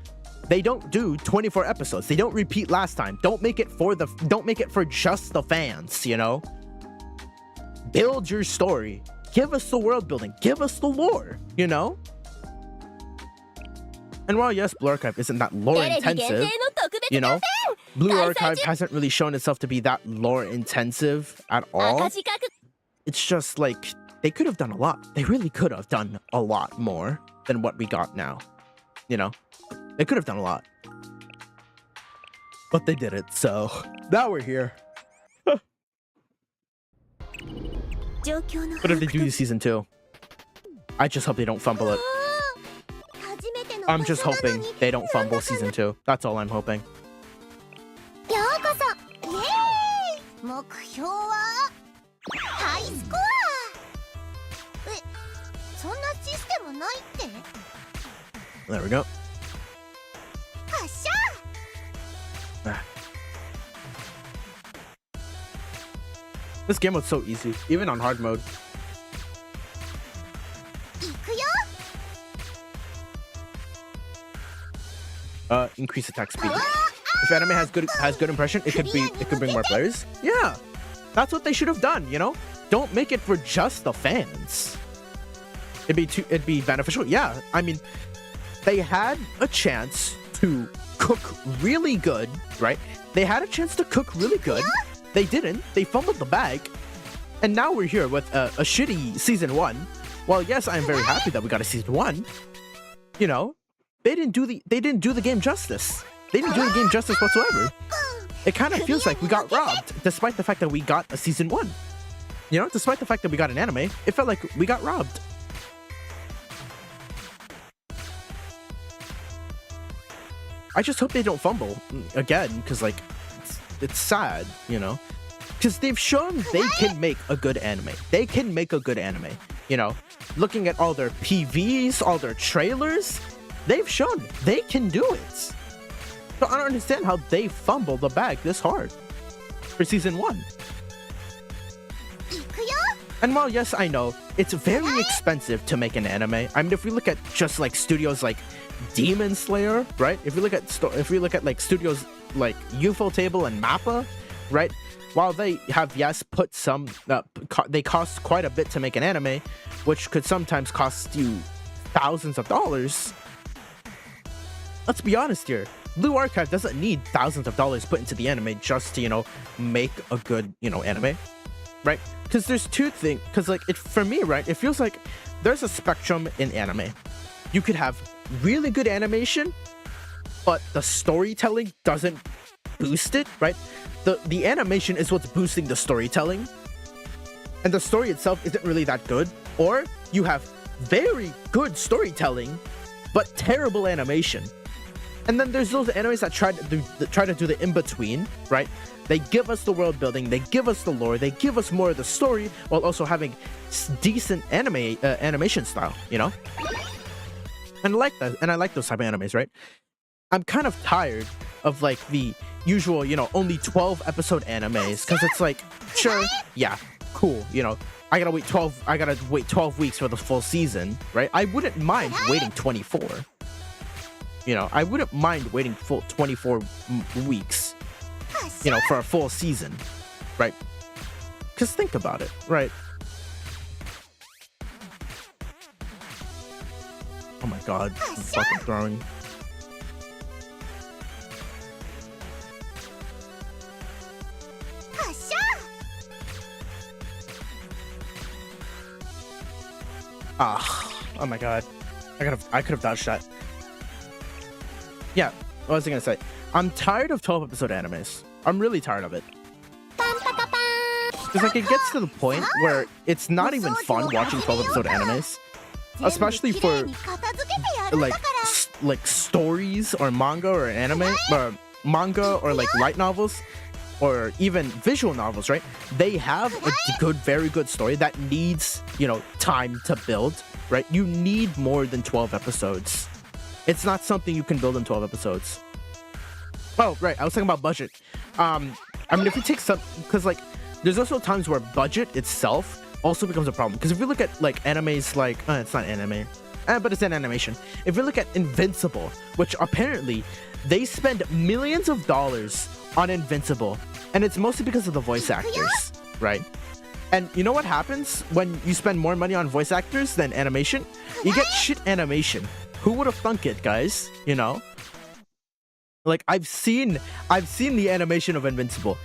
they don't do 24 episodes. They don't repeat last time. Don't make it for just the fans, Build your story. Give us the world building. Give us the lore, you know? And while yes, Blue Archive isn't that lore intensive, you know, Blue Archive hasn't really shown itself to be that lore intensive at all. It's just like, they could have done a lot. They really could have done a lot more than what we got now. You know, they could have done a lot. But they didn't, so now we're here. What if they do season 2? I just hope they don't fumble it. I'm just hoping they don't fumble season 2. That's all I'm hoping. There we go. This game was so easy, even on hard mode. Increase attack speed. If anime has good impression, it could bring more players. Yeah, that's what they should have done. You know, don't make it for just the fans. It'd be beneficial. Yeah, I mean, they had a chance to cook really good, right? They had a chance to cook really good. They didn't. They fumbled the bag, and now we're here with a shitty season 1. While yes, I'm very happy that we got a season 1. You know, they didn't do the game justice. They didn't do the game justice whatsoever. It kind of feels like we got robbed, despite the fact that we got a season 1. You know, despite the fact that we got an anime, it felt like we got robbed. I just hope they don't fumble again, because like it's sad, you know, because they've shown they can make a good anime. They can make a good anime, you know. Looking at all their PVs, all their trailers, they've shown they can do it. So I don't understand how they fumble the bag this hard for season 1. And while yes, I know it's very expensive to make an anime. I mean, if we look at just like studios like Demon Slayer, right? If we look at like studios like UFO Table and Mappa, right? While they have yes put some, they cost quite a bit to make an anime, which could sometimes cost you thousands of dollars. Let's be honest here. Blue Archive doesn't need thousands of dollars put into the anime just to, you know, make a good, you know, anime, right? Because there's two things. Because like for me, right, it feels like there's a spectrum in anime. You could have really good animation, but the storytelling doesn't boost it, right? The animation is what's boosting the storytelling, and the story itself isn't really that good. Or you have very good storytelling, but terrible animation. And then there's those animes that try to do the in-between, right? They give us the world building, they give us the lore, they give us more of the story, while also having decent animation style, you know? And I like that, and I like those type of animes, right? I'm kind of tired of like the usual, you know, only 12 episode animes, because it's like, sure, yeah, cool, you know, I gotta wait 12 weeks for the full season, right? I wouldn't mind waiting 24. You know, I wouldn't mind waiting full 24 weeks, you know, for a full season, right? Because think about it, right? Oh my god, I'm fucking throwing. Oh my god. I could have dodged that. Yeah, what was I gonna say? I'm tired of 12 episode animes. I'm really tired of it. Because like it gets to the point where it's not even fun watching 12 episode animes. Especially for like stories or manga or anime or manga or like light novels or even visual novels, right? They have a very good story that needs, you know, time to build, right? You need more than 12 episodes. It's not something you can build in 12 episodes. Oh, right, I was talking about budget. I mean, if you take some, because like there's also times where budget itself also becomes a problem. Because if you look at like animes like, it's not anime, but it's an animation. If you look at Invincible, which apparently they spend millions of dollars on Invincible, and it's mostly because of the voice actors, right? And you know what happens when you spend more money on voice actors than animation? You get shit animation. Who would have thunk it, guys? You know? Like, I've seen the animation of Invincible.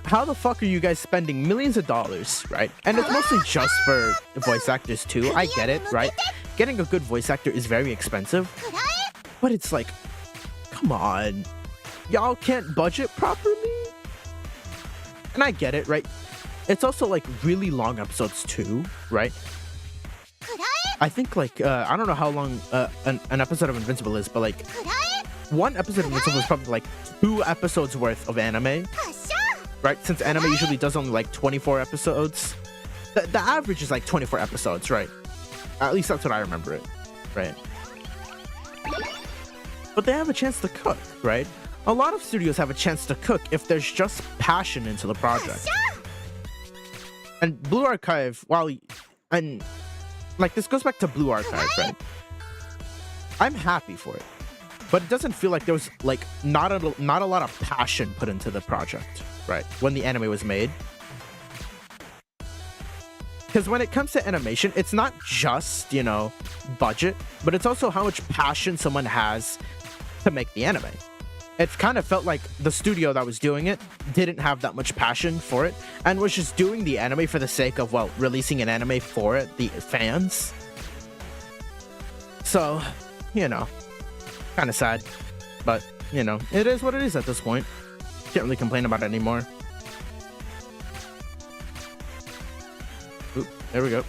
How the fuck are you guys spending millions of dollars, right? And it's mostly just for voice actors too. I get it, right? Getting a good voice actor is very expensive. But it's like, come on. Y'all can't budget properly? And I get it, right? It's also like really long episodes too, right? I think like, I don't know how long an episode of Invincible is, but like, one episode of Invincible is probably like 2 episodes worth of anime. Right? Since anime usually does only like 24 episodes. The average is like 24 episodes, right? At least that's what I remember it, right? But they have a chance to cook, right? A lot of studios have a chance to cook if there's just passion into the project. And Blue Archive, and like this goes back to Blue Archive, right? I'm happy for it. But it doesn't feel like there was like not a lot of passion put into the project, right? When the anime was made. Because when it comes to animation, it's not just, you know, budget, but it's also how much passion someone has to make the anime. It kind of felt like the studio that was doing it didn't have that much passion for it and was just doing the anime for the sake of, well, releasing an anime for it, the fans. So, you know, kind of sad, but, you know, it is what it is at this point. Can't really complain about it anymore. Oop, there we go.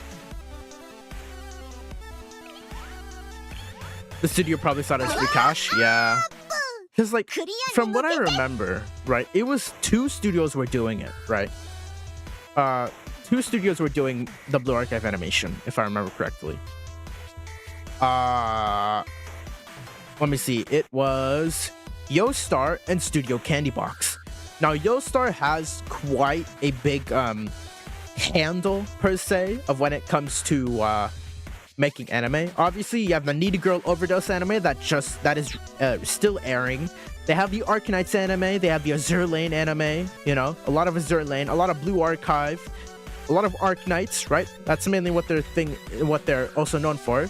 The studio probably saw it as free cash. Yeah. Because, like, from what I remember, right, it was 2 studios were doing it, right? 2 studios were doing the Blue Archive animation, if I remember correctly. Let me see. It was YoStar and Studio Candy Box. Now, YoStar has quite a big handle, per se, of when it comes to making anime. Obviously, you have the Needy Girl Overdose anime that is still airing. They have the Arknights anime. They have the Azure Lane anime. You know, a lot of Azure Lane, a lot of Blue Archive, a lot of Arknights, right? That's mainly what they're also known for.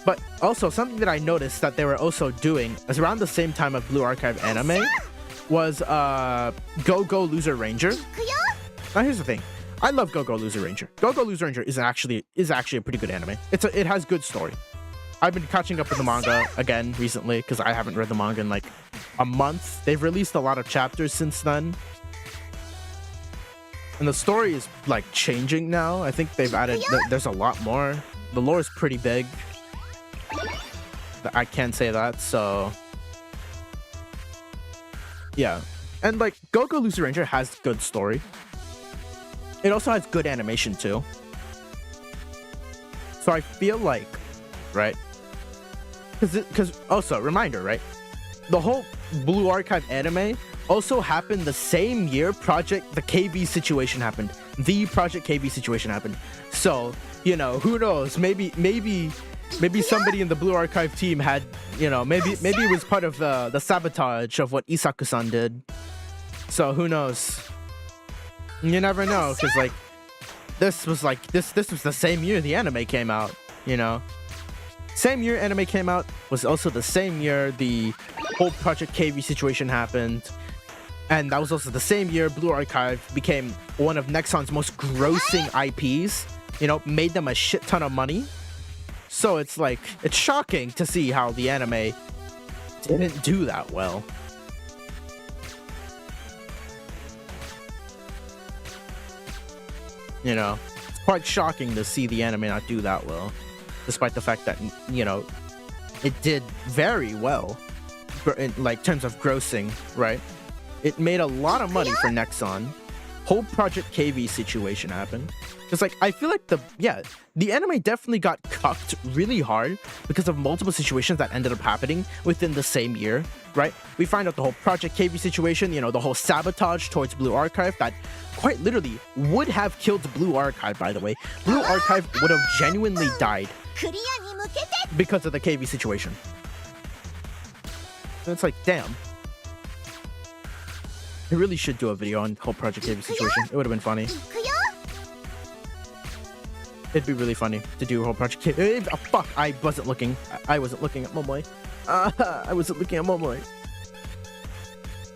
But also, something that I noticed that they were also doing is around the same time of Blue Archive anime was Go Go Loser Ranger. Now, here's the thing. I love Go Go Loser Ranger. Go Go Loser Ranger is actually a pretty good anime. It has good story. I've been catching up with the manga again recently because I haven't read the manga in like a month. They've released a lot of chapters since then. And the story is like changing now. I think they've added, there's a lot more. The lore is pretty big. I can say that, so yeah. And like Go Go Loser Ranger has good story. It also has good animation too. So I feel like, right? Because also, reminder, right? The whole Blue Archive anime also happened the same year the KV situation happened. The Project KV situation happened. So, you know, who knows? Maybe somebody in the Blue Archive team had, you know, maybe it was part of the sabotage of what Isaku-san did. So who knows? You never know, because like this was the same year the anime came out, you know. Same year anime came out was also the same year the whole Project KV situation happened. And that was also the same year Blue Archive became one of Nexon's most grossing IPs, you know, made them a shit ton of money. So it's like, it's shocking to see how the anime didn't do that well. You know, it's quite shocking to see the anime not do that well, despite the fact that, you know, it did very well in like terms of grossing, right? It made a lot of money for Nexon. Whole Project KV situation happened. It's like, I feel like the anime definitely got cucked really hard because of multiple situations that ended up happening within the same year, right? We find out the whole Project KV situation, you know, the whole sabotage towards Blue Archive that quite literally would have killed Blue Archive, by the way. Blue Archive would have genuinely died because of the KV situation. And it's like, damn. I really should do a video on whole Project KV situation. It would have been funny. It'd be really funny to do a whole project. Oh, fuck, I wasn't looking. I wasn't looking at Momoy. I wasn't looking at Momoy.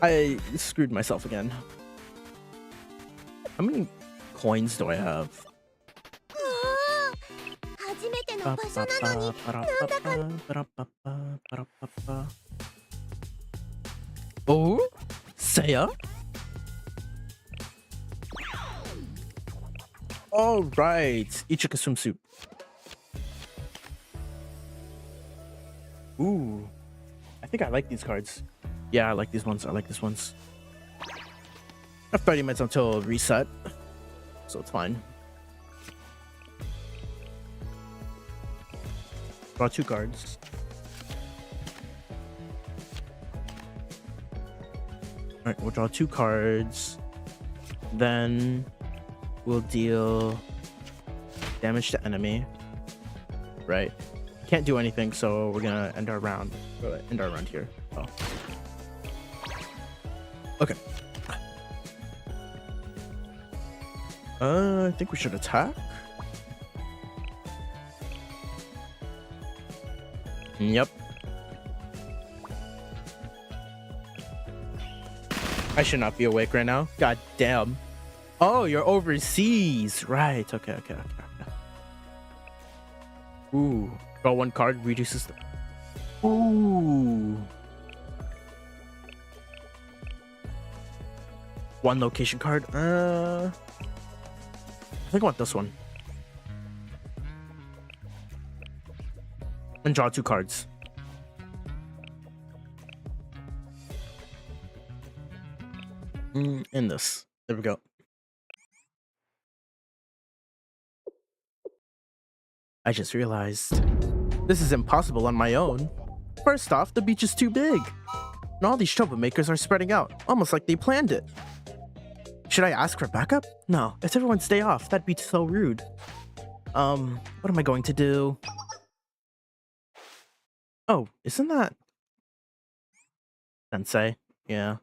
I screwed myself again. How many coins do I have? Oh, Seiya? All right, Ichika swimsuit. Ooh, I think I like these cards. Yeah, I like these ones. I like these ones. I have 30 minutes until reset, so it's fine. Draw 2 cards. All right, we'll draw 2 cards. Then we'll deal damage to enemy. Right. Can't do anything, so we're gonna end our round. End our round here. Oh. Okay. I think we should attack. Yep. I should not be awake right now. God damn. Oh, you're overseas. Right. Okay. Ooh. Draw 1 card, reduces the... Ooh. 1 location card. I think I want this one. And draw 2 cards. In this. There we go. I just realized this is impossible on my own. First off, the beach is too big. And all these troublemakers are spreading out, almost like they planned it. Should I ask for backup? No, it's everyone's day off. That'd be so rude. What am I going to do? Oh, isn't that Sensei? Yeah.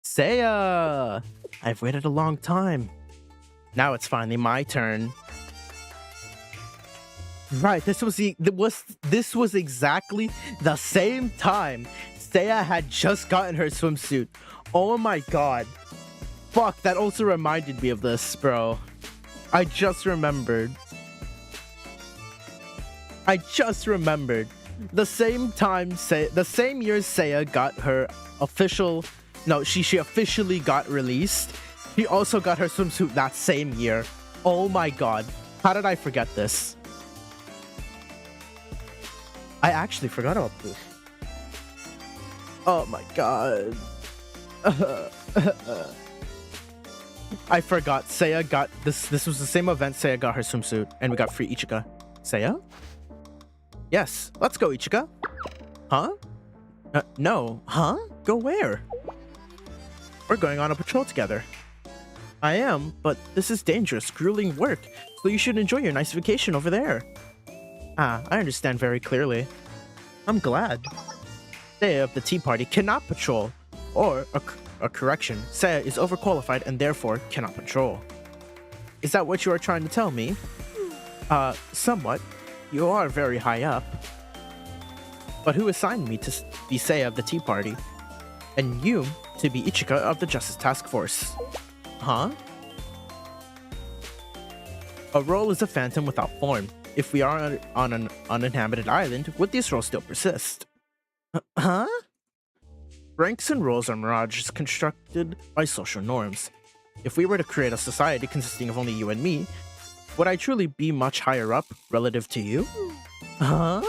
Seiya! I've waited a long time. Now it's finally my turn. Right, this was exactly the same time Seiya had just gotten her swimsuit. Oh my god. Fuck, that also reminded me of this, bro. I just remembered. The same time, the same year Seiya got her official... No, she officially got released. She also got her swimsuit that same year. Oh my god. How did I forget this? I actually forgot about this. Oh my god. I forgot. Seiya got this. This was the same event Seiya got her swimsuit, and we got free Ichika. Seiya? Yes. Let's go, Ichika. Huh? No. Huh? Go where? We're going on a patrol together. I am, but this is dangerous, grueling work, so you should enjoy your nice vacation over there. Ah, I understand very clearly. I'm glad. Seiya of the Tea Party cannot patrol, or a correction, Seiya is overqualified and therefore cannot patrol. Is that what you are trying to tell me? Somewhat. You are very high up. But who assigned me to be Seiya of the Tea Party? And you to be Ichika of the Justice Task Force. Huh? A role is a phantom without form. If we are on an uninhabited island, would this role still persist? Huh? Ranks and roles are mirages constructed by social norms. If we were to create a society consisting of only you and me, would I truly be much higher up relative to you? Huh?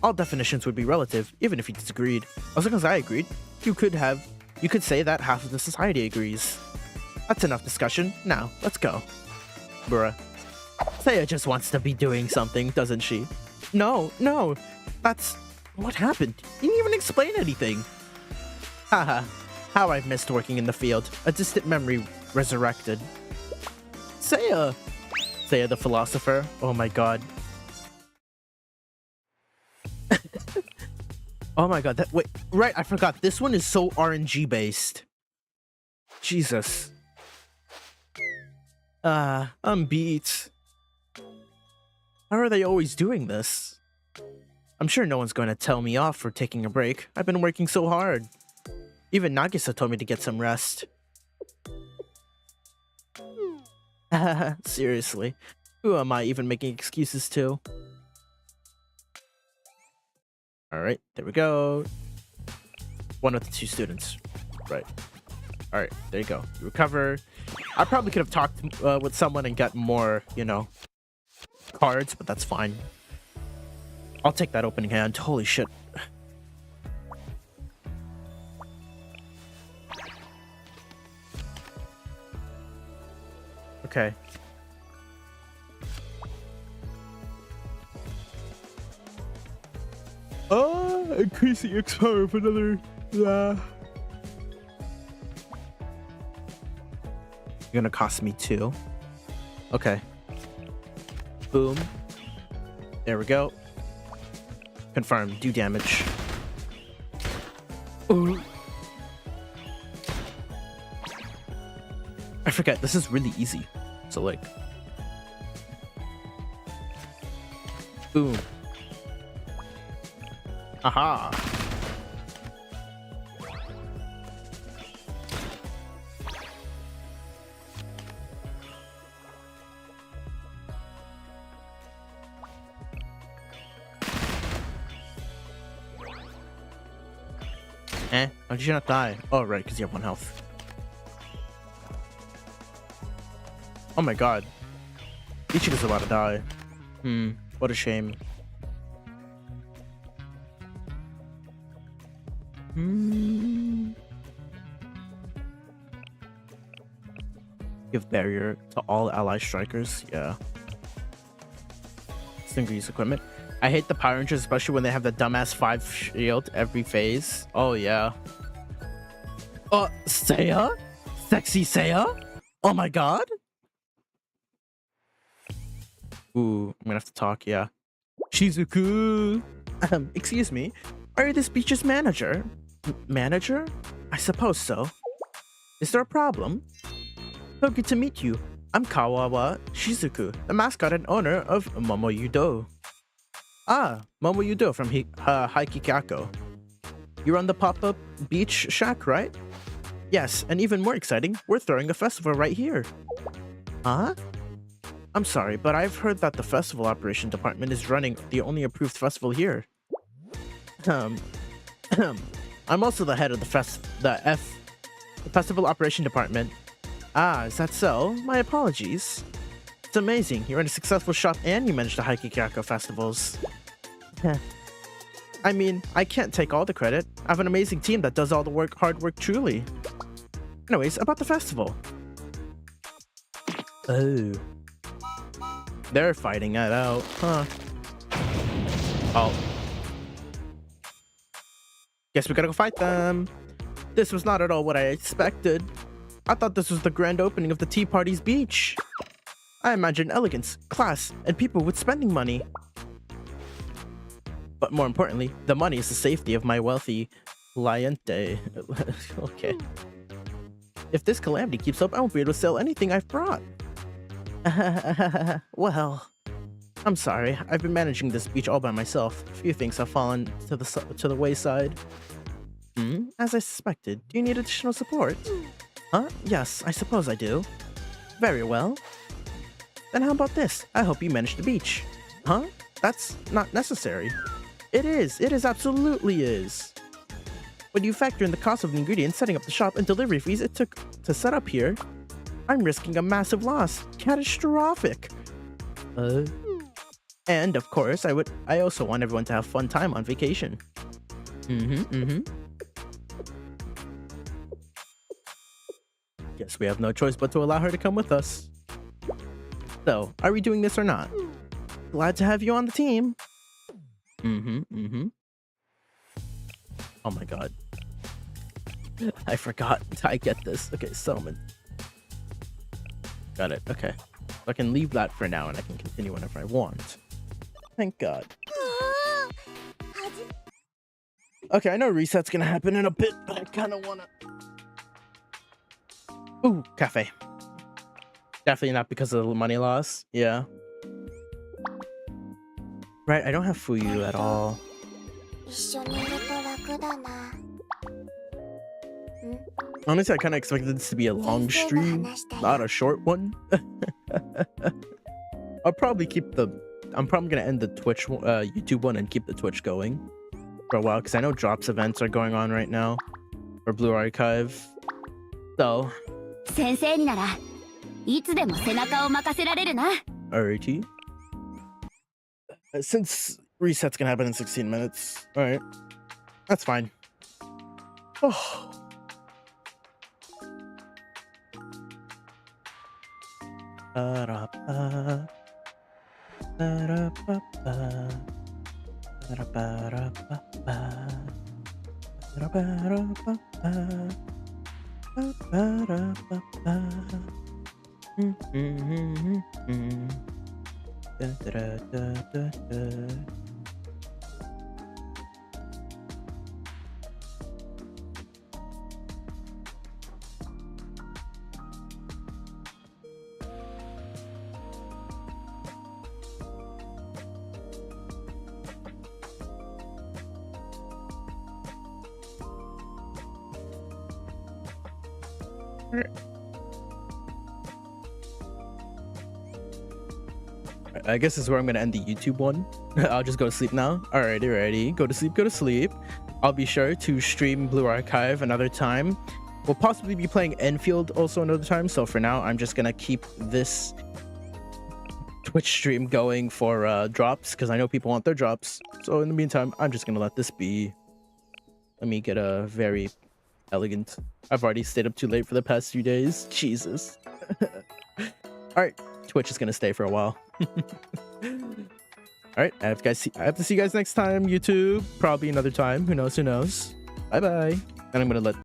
All definitions would be relative, even if you disagreed. As long as I agreed, you could say that half of the society agrees. That's enough discussion. Now, let's go. Bruh. Seiya just wants to be doing something, doesn't she? No, that's... What happened? You didn't even explain anything. Haha, how I've missed working in the field. A distant memory resurrected. Seiya the philosopher. Oh my god. Oh my god, wait, right, I forgot. This one is so RNG based. Jesus. I'm beat. How are they always doing this? I'm sure no one's going to tell me off for taking a break. I've been working so hard. Even Nagisa told me to get some rest. Seriously, who am I even making excuses to? Alright, there we go. One of the two students. Right. Alright, there you go. You recover. I probably could have talked with someone and got more, you know, cards, but that's fine. I'll take that opening hand. Holy shit. Okay. Increasing X power of another. You're gonna cost me 2. Okay. Boom. There we go. Confirm. Do damage. Ooh. I forget. This is really easy. So like. Boom. Aha. How did you not die? Oh, right, because you have 1 health. Oh my god. Ichigo's about to die. What a shame. Give barrier to all ally strikers. Yeah. Single use equipment. I hate the Power Rangers, especially when they have the dumbass 5 shield every phase. Oh yeah. Seiya? Sexy Seiya? Oh my god. Ooh, I'm gonna have to talk, yeah. Shizuku. Excuse me. Are you this beach's manager? Manager? I suppose so. Is there a problem? So good to meet you. I'm Kawawa Shizuku, the mascot and owner of Momoyudo. Ah, Momoyudo from Haikikako. You run the pop-up beach shack, right? Yes, and even more exciting, we're throwing a festival right here. Huh? I'm sorry, but I've heard that the festival operation department is running the only approved festival here. I'm also the head of the festival operation department. Ah, is that so? My apologies. It's amazing. You run a successful shop and you manage the Haikikako festivals. I mean, I can't take all the credit. I have an amazing team that does all the hard work truly. Anyways, about the festival. Oh. They're fighting it out, huh? Oh. Guess we gotta go fight them. This was not at all what I expected. I thought this was the grand opening of the Tea Party's beach. I imagined elegance, class, and people with spending money. But more importantly, the money is the safety of my wealthy cliente. Okay. If this calamity keeps up, I won't be able to sell anything I've brought. Well, I'm sorry. I've been managing this beach all by myself. A few things have fallen to the wayside. As I suspected. Do you need additional support? Huh? Yes, I suppose I do. Very well. Then how about this? I hope you manage the beach. Huh? That's not necessary. It is. It absolutely is. When you factor in the cost of the ingredients, setting up the shop, and delivery fees it took to set up here, I'm risking a massive loss. Catastrophic. And of course, I also want everyone to have fun time on vacation. Guess we have no choice but to allow her to come with us. So, are we doing this or not? Glad to have you on the team. Oh my god. I forgot. I get this. Okay, settlement. Got it. Okay. So I can leave that for now and I can continue whenever I want. Thank god. Okay, I know reset's gonna happen in a bit, but I kinda wanna... Ooh, cafe. Definitely not because of the money loss. Yeah. Right, I don't have Fuyu at all. 一緒にいると楽だな。 Honestly, I kind of expected this to be a long stream, not a short one. I'm probably gonna end the Twitch, YouTube one and keep the Twitch going for a while because I know drops events are going on right now for Blue Archive. So. 先生にならいつでも背中を任せられるな。 Alrighty. Since reset's gonna happen in 16 minutes, alright, that's fine. Oh. I guess this is where I'm gonna end the YouTube one. I'll just go to sleep now. Alrighty. Go to sleep. I'll be sure to stream Blue Archive another time. We'll possibly be playing Enfield also another time. So for now, I'm just gonna keep this Twitch stream going for drops because I know people want their drops. So in the meantime, I'm just gonna let this be. Let me get a very elegant. I've already stayed up too late for the past few days. Jesus. All right, Twitch is gonna stay for a while. All right, I have to see you guys next time. YouTube, probably another time. Who knows? Bye bye. And I'm gonna let